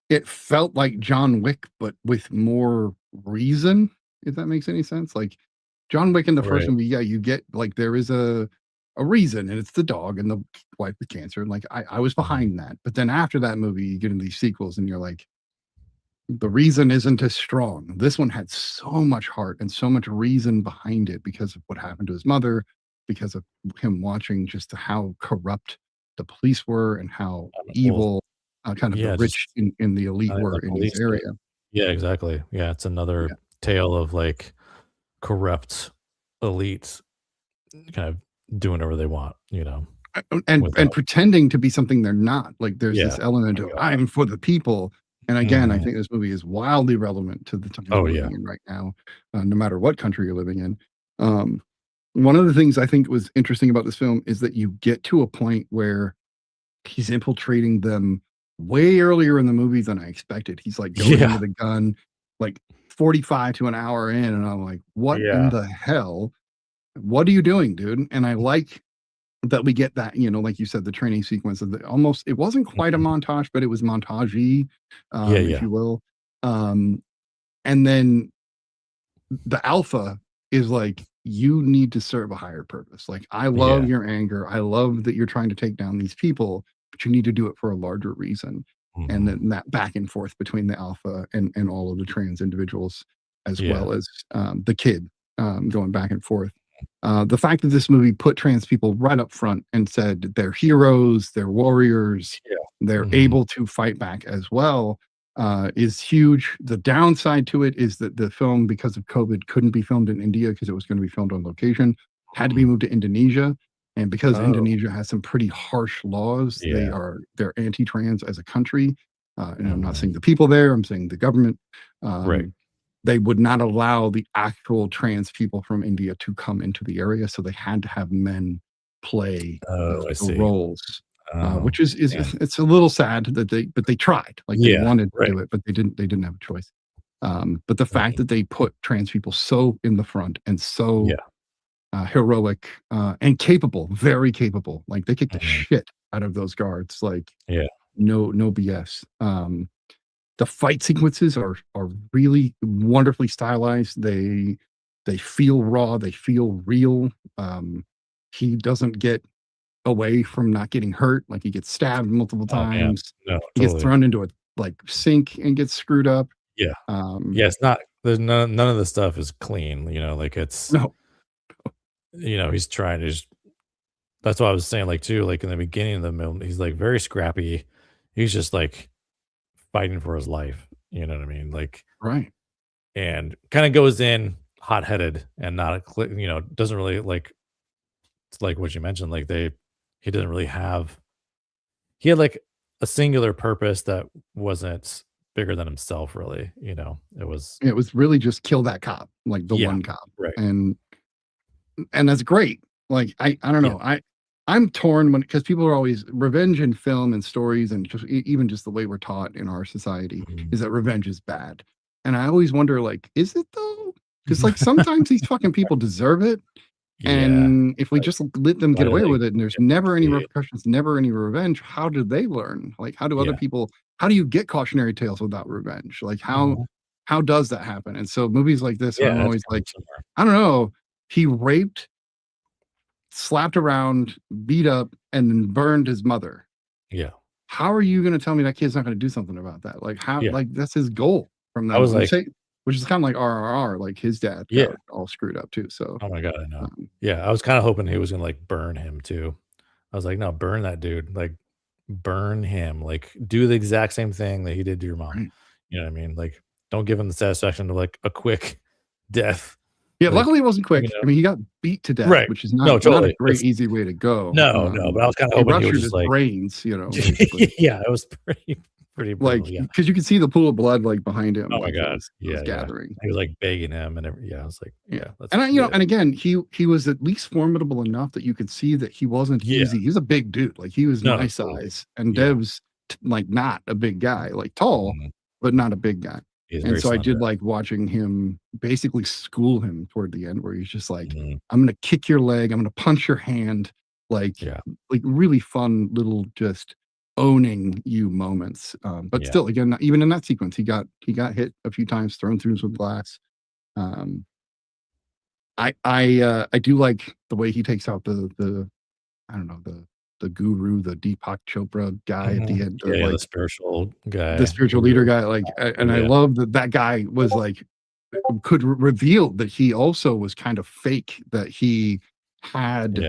it felt like John Wick, but with more reason, if that makes any sense. Like John Wick in the first Right. movie, yeah, you get like there is a reason, and it's the dog and the wife with cancer. And like I was Mhm. behind that. But then after that movie, you get into these sequels and you're like, the reason isn't as strong. This one had so much heart and so much reason behind it because of what happened to his mother, because of him watching just how corrupt the police were and how Well, evil kind of the yeah, rich just in the elite were the in his police. area. Yeah, exactly. Yeah, it's Yeah. another tale of like corrupt elites kind of doing whatever they want. And Without pretending to be something they're not. Like there's yeah. this element Oh of yeah. I'm for the people. And again, I Mhm. think this movie is wildly relevant to the times Oh we're yeah. living in right now, no matter what country you're living in. Um, One of the things I think was interesting about this film is that you get to a point where he's infiltrating them way earlier in the movie than I expected. He's like going into the gun like 45 to an hour in, and I'm like, what in the hell? What are you doing, dude? And I like that we get that, like you said, the training sequence of the almost, it wasn't quite a montage, but it was montagey, if you will. And then the alpha is like, you need to serve a higher purpose. Like, I love your anger. I love that you're trying to take down these people, but you need to do it for a larger reason. And then that back and forth between the alpha and all of the trans individuals, as well as the kid going back and forth. The fact that this movie put trans people right up front and said they're heroes, they're warriors, they're able to fight back as well, is huge. The downside to it is that the film, because of COVID, couldn't be filmed in India because it was going to be filmed on location, had to be moved to Indonesia. And because Indonesia has some pretty harsh laws, they're anti-trans as a country. And I'm not saying the people there, I'm saying the government. They would not allow the actual trans people from India to come into the area, so they had to have men play the roles, which is it's a little sad that they tried, like they wanted to do it, but they didn't have a choice. But the fact that they put trans people so in the front and so heroic and capable, very capable, like they kicked the shit out of those guards, like no BS. The fight sequences are really wonderfully stylized. They feel raw. They feel real. He doesn't get away from not getting hurt. Like, he gets stabbed multiple times. No, he gets thrown into a sink and gets screwed up. It's not. There's none of the stuff is clean. Like it's he's trying to. That's what I was saying. Like too. Like in the beginning of the film, he's like very scrappy. He's just like fighting for his life, you know what I mean? Like, and kind of goes in hot-headed and not doesn't really like, it's like what you mentioned, like he doesn't really have, he had like a singular purpose that wasn't bigger than himself, really. It was really just kill that cop, like the one cop, and that's great. Like, I don't know, I'm torn because people are always, revenge in film and stories, and just even just the way we're taught in our society is that revenge is bad. And I always wonder, like, is it though? Because like sometimes these fucking people deserve it. And if we just let them get away with it and there's never any repercussions, never any revenge, how do they learn? Like, how do other people, how do you get cautionary tales without revenge? Like, how does that happen? And so movies like this, I'm always like, I don't know, he raped, slapped around, beat up, and then burned his mother. How are you going to tell me that kid's not going to do something about that? Like, how? Like, that's his goal from that. I was like, which is kind of like RRR. Like, his dad got all screwed up too. So, oh my god, I know. I was kind of hoping he was going to like burn him too. I was like, no, burn that dude. Like, burn him. Like, do the exact same thing that he did to your mom. You know what I mean? Like, don't give him the satisfaction of like a quick death. Like, luckily it wasn't quick. I mean, he got beat to death, which is not a great, easy way to go. No, but I was kind of hoping he was just like brains, it was pretty brutal, like, because you can see the pool of blood like behind him. Oh my god, it was gathering. He was like begging him, and I was like, and again, he was at least formidable enough that you could see that he wasn't easy. He was a big dude, like he was my size, and Dev's like not a big guy, like tall, but not a big guy. And so I did like watching him basically school him toward the end, where he's just like, I'm going to kick your leg, I'm going to punch your hand, like really fun little just owning you moments. But still, again, even in that sequence, he got hit a few times, thrown through with glass. I do like the way he takes out the I don't know, the guru, the Deepak Chopra guy at the end, the spiritual guy, the spiritual leader guy. Like, and I love that guy was like, could reveal that he also was kind of fake, that he had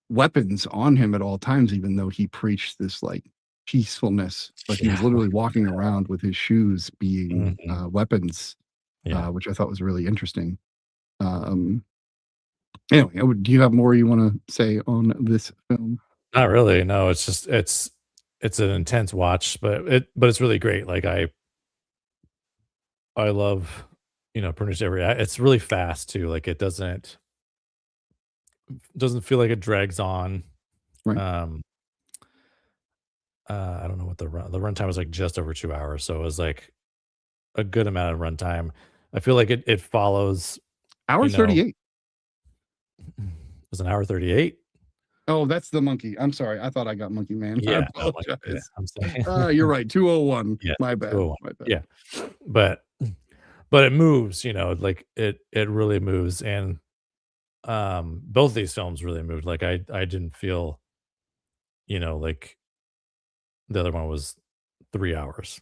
weapons on him at all times, even though he preached this like peacefulness, but he was literally walking around with his shoes being weapons, which I thought was really interesting. Anyway, do you have more you want to say on this film? Not really. No, it's just it's an intense watch, but it's really great. Like I love, pretty much it's really fast too. Like it doesn't feel like it drags on. Right. I don't know what the runtime was, like just over 2 hours, so it was like a good amount of runtime. I feel like it follows, Hour you know, 38. it was an hour 38. Oh, that's the monkey. I'm sorry. I thought I got Monkey Man. I Yeah, no, yeah, apologize. I'm saying, You're right. 201. yeah, My bad. 201. My bad. Yeah, but it moves, like it really moves, and both these films really moved. Like I didn't feel, like the other one was 3 hours,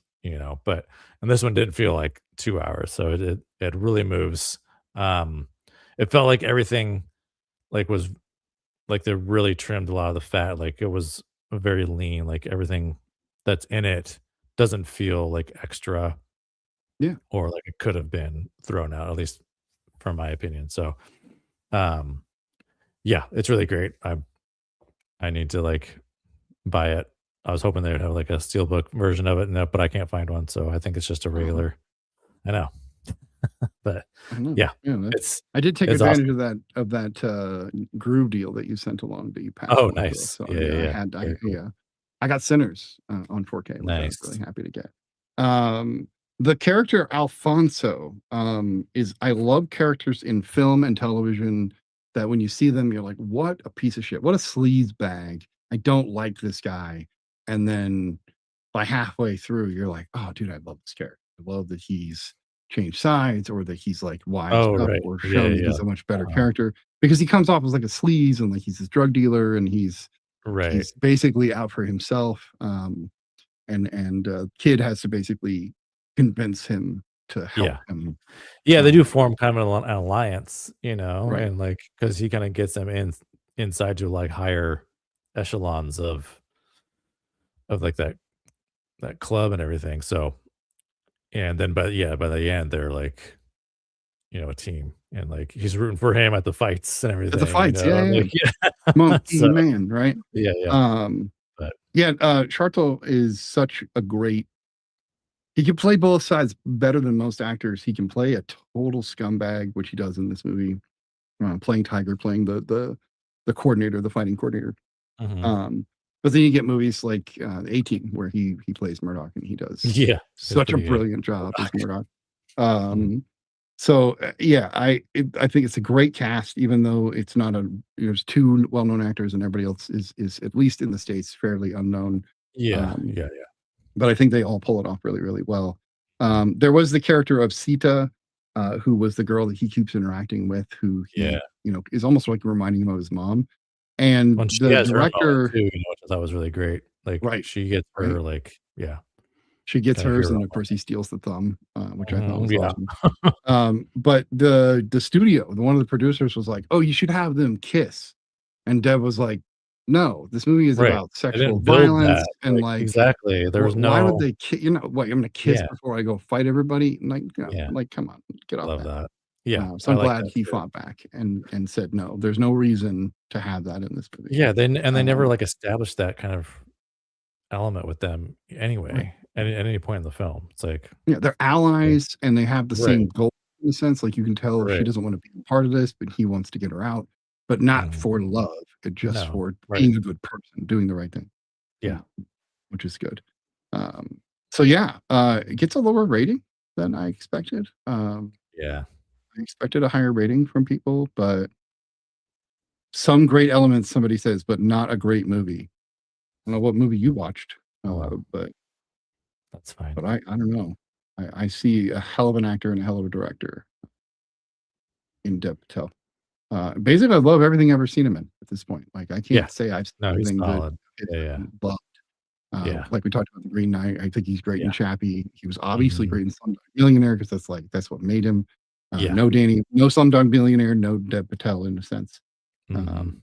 but and this one didn't feel like 2 hours, so it really moves. Um, it felt like everything was like they really trimmed a lot of the fat. Like it was very lean. Like everything that's in it doesn't feel like extra Yeah. or like it could have been thrown out, at least from my opinion. So, um, yeah, it's really great. I need to like buy it. I was hoping they would have like a steelbook version of it, no, but I can't find one. So I think it's just a regular. I know, but I know. yeah, Yeah, I did take it's advantage awesome. of that groove deal that you sent along that you passed. Oh, on to us. nice. So Yeah. Very cool. yeah, I got Sinners on 4K, which I was Nice. really happy to get. The character Alfonso is, I love characters in film and television that when you see them, you're like, what a piece of shit, what a sleaze bag. I don't like this guy. And then by halfway through, you're like, oh, dude, I love this character. I love that he's changed sides, or that he's like wised Oh, up, right. or Yeah, shown that yeah. he's a much better Uh-huh. character, because he comes off as like a sleaze and like he's this drug dealer and he's Right. basically out for himself. And Kid has to basically convince him to help Yeah. him. Yeah, they do form kind of an alliance, Right. and like because he kind of gets them inside to like higher echelons of like that club and everything. So and then but yeah, by the end they're like, a team, and like he's rooting for him at the fights and At the everything, fights, yeah, I'm yeah. like, yeah. Monkey So Man, right? yeah, but Yeah, Sharto is such a great. He can play both sides better than most actors. He can play a total scumbag, which he does in this movie, playing Tiger, playing the coordinator, the fighting coordinator. mhm. But then you get movies like 18, where he plays Murdoch, and he does Yeah, it's such a pretty good. brilliant job as Murdoch. Mhm. So yeah, I think it's a great cast, even though it's not there's two well-known actors and everybody else is at least in the States fairly unknown. Yeah, Um, yeah. but I think they all pull it off really, really well. There was the character of Sita, who was the girl that he keeps interacting with, who Yeah. is almost like reminding him of his mom. And When she the has her moment director, too, which I thought was really great. Like, right, she gets right, her, like, yeah, she gets kinda hers, hero and of course he steals the thumb, which I thought moment. was Yeah. awesome. But the studio, one of the producers was like, "Oh, you should have them kiss," and Deb was like, "No, this movie is Right. about I sexual didn't build violence, that. and Like, like, exactly. There was why would no they what, I'm gonna kiss Yeah, before I go fight everybody? Like, yeah. like, come on, get off Love that." that. Yeah, So I I'm like glad that he too. fought back and said, "No, there's no reason to have that in this movie." Yeah, they never, Um, like, established that kind of element with them right. anyway, at any point in the film. It's like, Yeah, they're yeah. allies, and they have the Right, same goal in a sense. Like, you can tell she right. doesn't want to be a part of this, but he wants to get her out, but not Mhm. for love, just No. for Right. being a good person, doing the right thing, Yeah. uh, which is good. So yeah, it gets a lower rating than I expected. Yeah. I expected a higher rating from people, but some great elements, somebody says, but not a great movie. I don't know what movie you watched, Oh, well. but That's fine. I don't know. I see a hell of an actor and a hell of a director in Dev Patel. Basically, I love everything I've ever seen him in at this point. Like, I Yeah. can't say I've seen No, he's anything that solid. Yeah, yeah. but Yeah. like we talked about the Green Knight, I think he's great in Yeah. Chappie. He was obviously Mhm. great in Slumdog Millionaire, because that's what made him. Yeah. No Slumdog Millionaire, no Dev Patel in a sense. Mhm.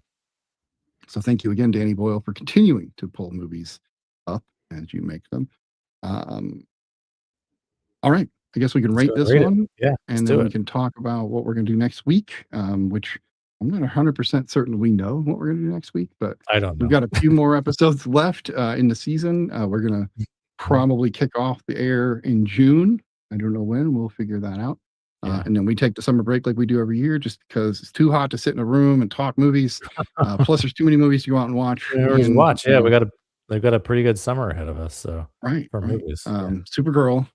So thank you again, Danny Boyle, for continuing to pull movies up as you make them. Um, all right, I guess we can Let's rate go and this rate it. one, Yeah, let's and do then we it. can talk about what we're going to do next week. Which I'm not 100% certain we know what we're going to do next week, but I don't we've know. got a few more episodes left in the season. We're going to Mhm. probably kick off the air in June. I don't know when. We'll figure that out. Yeah. And then we take the summer break like we do every year, just because it's too hot to sit in a room and talk movies. Plus, there's too many movies to go out and watch. Yeah, or just And watch. Yeah, we gotta they've got a pretty good summer ahead of us. So right. for movies, Supergirl.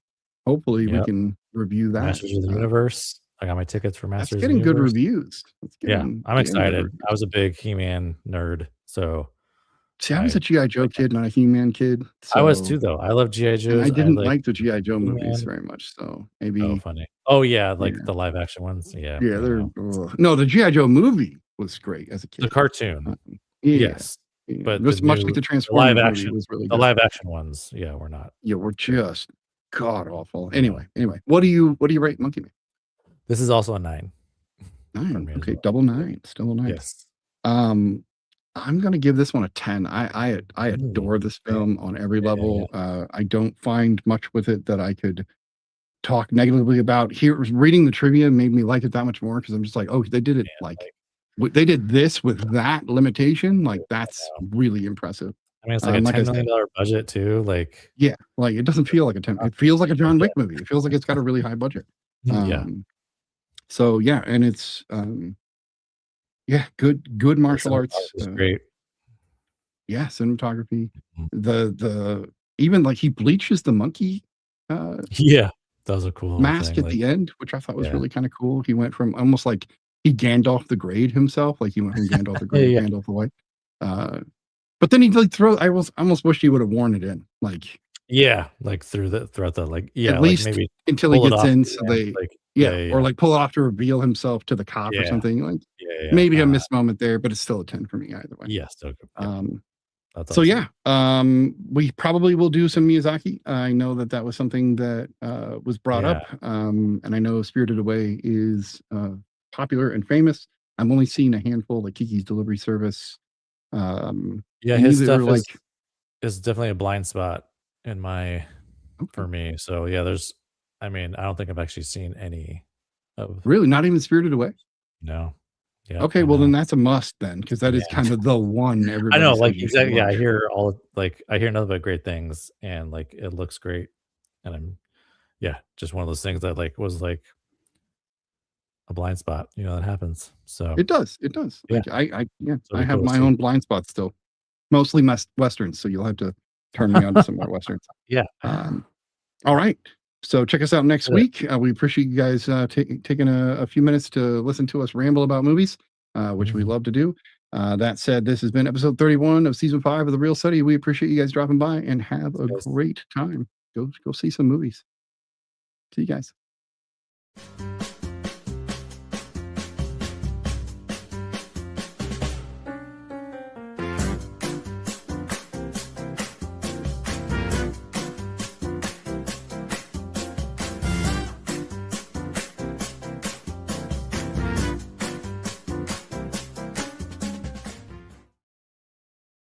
Hopefully we can review that. Masters of the Universe. I got my tickets for That's Masters of the getting good Universe. reviews. I'm excited. I was a big He-Man nerd, so see, I was a G.I. Joe kid, not a He-Man kid. I was too, though. I love G.I. Joes. I didn't like the G.I. Joe movies very much, so maybe. Oh, funny. Oh yeah, like the live action ones. Yeah, they're no, the G.I. Joe movie was great as a kid. The cartoon, yes, but it was much like the Transformers live action movie was really the good. live action ones. Yeah, we're not. Yeah, we're just god awful. Anyway, what do you rate Monkey Man? This is also a 9. 9. Okay, double 9. Still a 9. Yes. I'm gonna give this one a 10. I adore this film on every level. I don't find much with it that I could talk negatively about. Here, reading the trivia made me like it that much more because I'm just like, oh, they did it they did this with that limitation. Like that's really impressive. I mean, it's like a $10 million budget too. Like, yeah, like it doesn't feel like a 10. It feels like a John Wick movie. It feels like it's got a really high budget. So yeah, and it's good martial arts. It's great. Yeah, cinematography. The even like he bleaches the monkey. That was a cool mask at the end, which I thought was really kind of cool. He went from almost like he Gandalf the Grey himself, like he went from Gandalf the Grey, Gandalf the White. But then he like I almost wish he would have worn it in, like throughout the at least like maybe until he gets in, so they or like pull it off to reveal himself to the cop or something. Like maybe a missed moment there, but it's still a 10 for me either way. Yeah, still good. So we probably will do some Miyazaki. I know that was something that was brought up, and I know Spirited Away is popular and famous. I'm only seeing a handful, like Kiki's Delivery Service. His stuff is definitely a blind spot in for me. So I don't think I've actually seen any of. Really, not even Spirited Away? No. Yeah, okay, well then that's a must then, because that is kind of the one everybody. I know, like exactly. Yeah, I hear nothing but great things, and like it looks great, and I'm just one of those things that like was like a blind spot. That happens. So it does. Yeah. Like I have my own blind spots still, mostly westerns. So you'll have to turn me on to some more westerns. Yeah. All right. So check us out next week. We appreciate you guys taking a few minutes to listen to us ramble about movies, which we love to do. That said, this has been episode 31 of season 5 of The Real Study. We appreciate you guys dropping by and have a great time. Go see some movies. See you guys.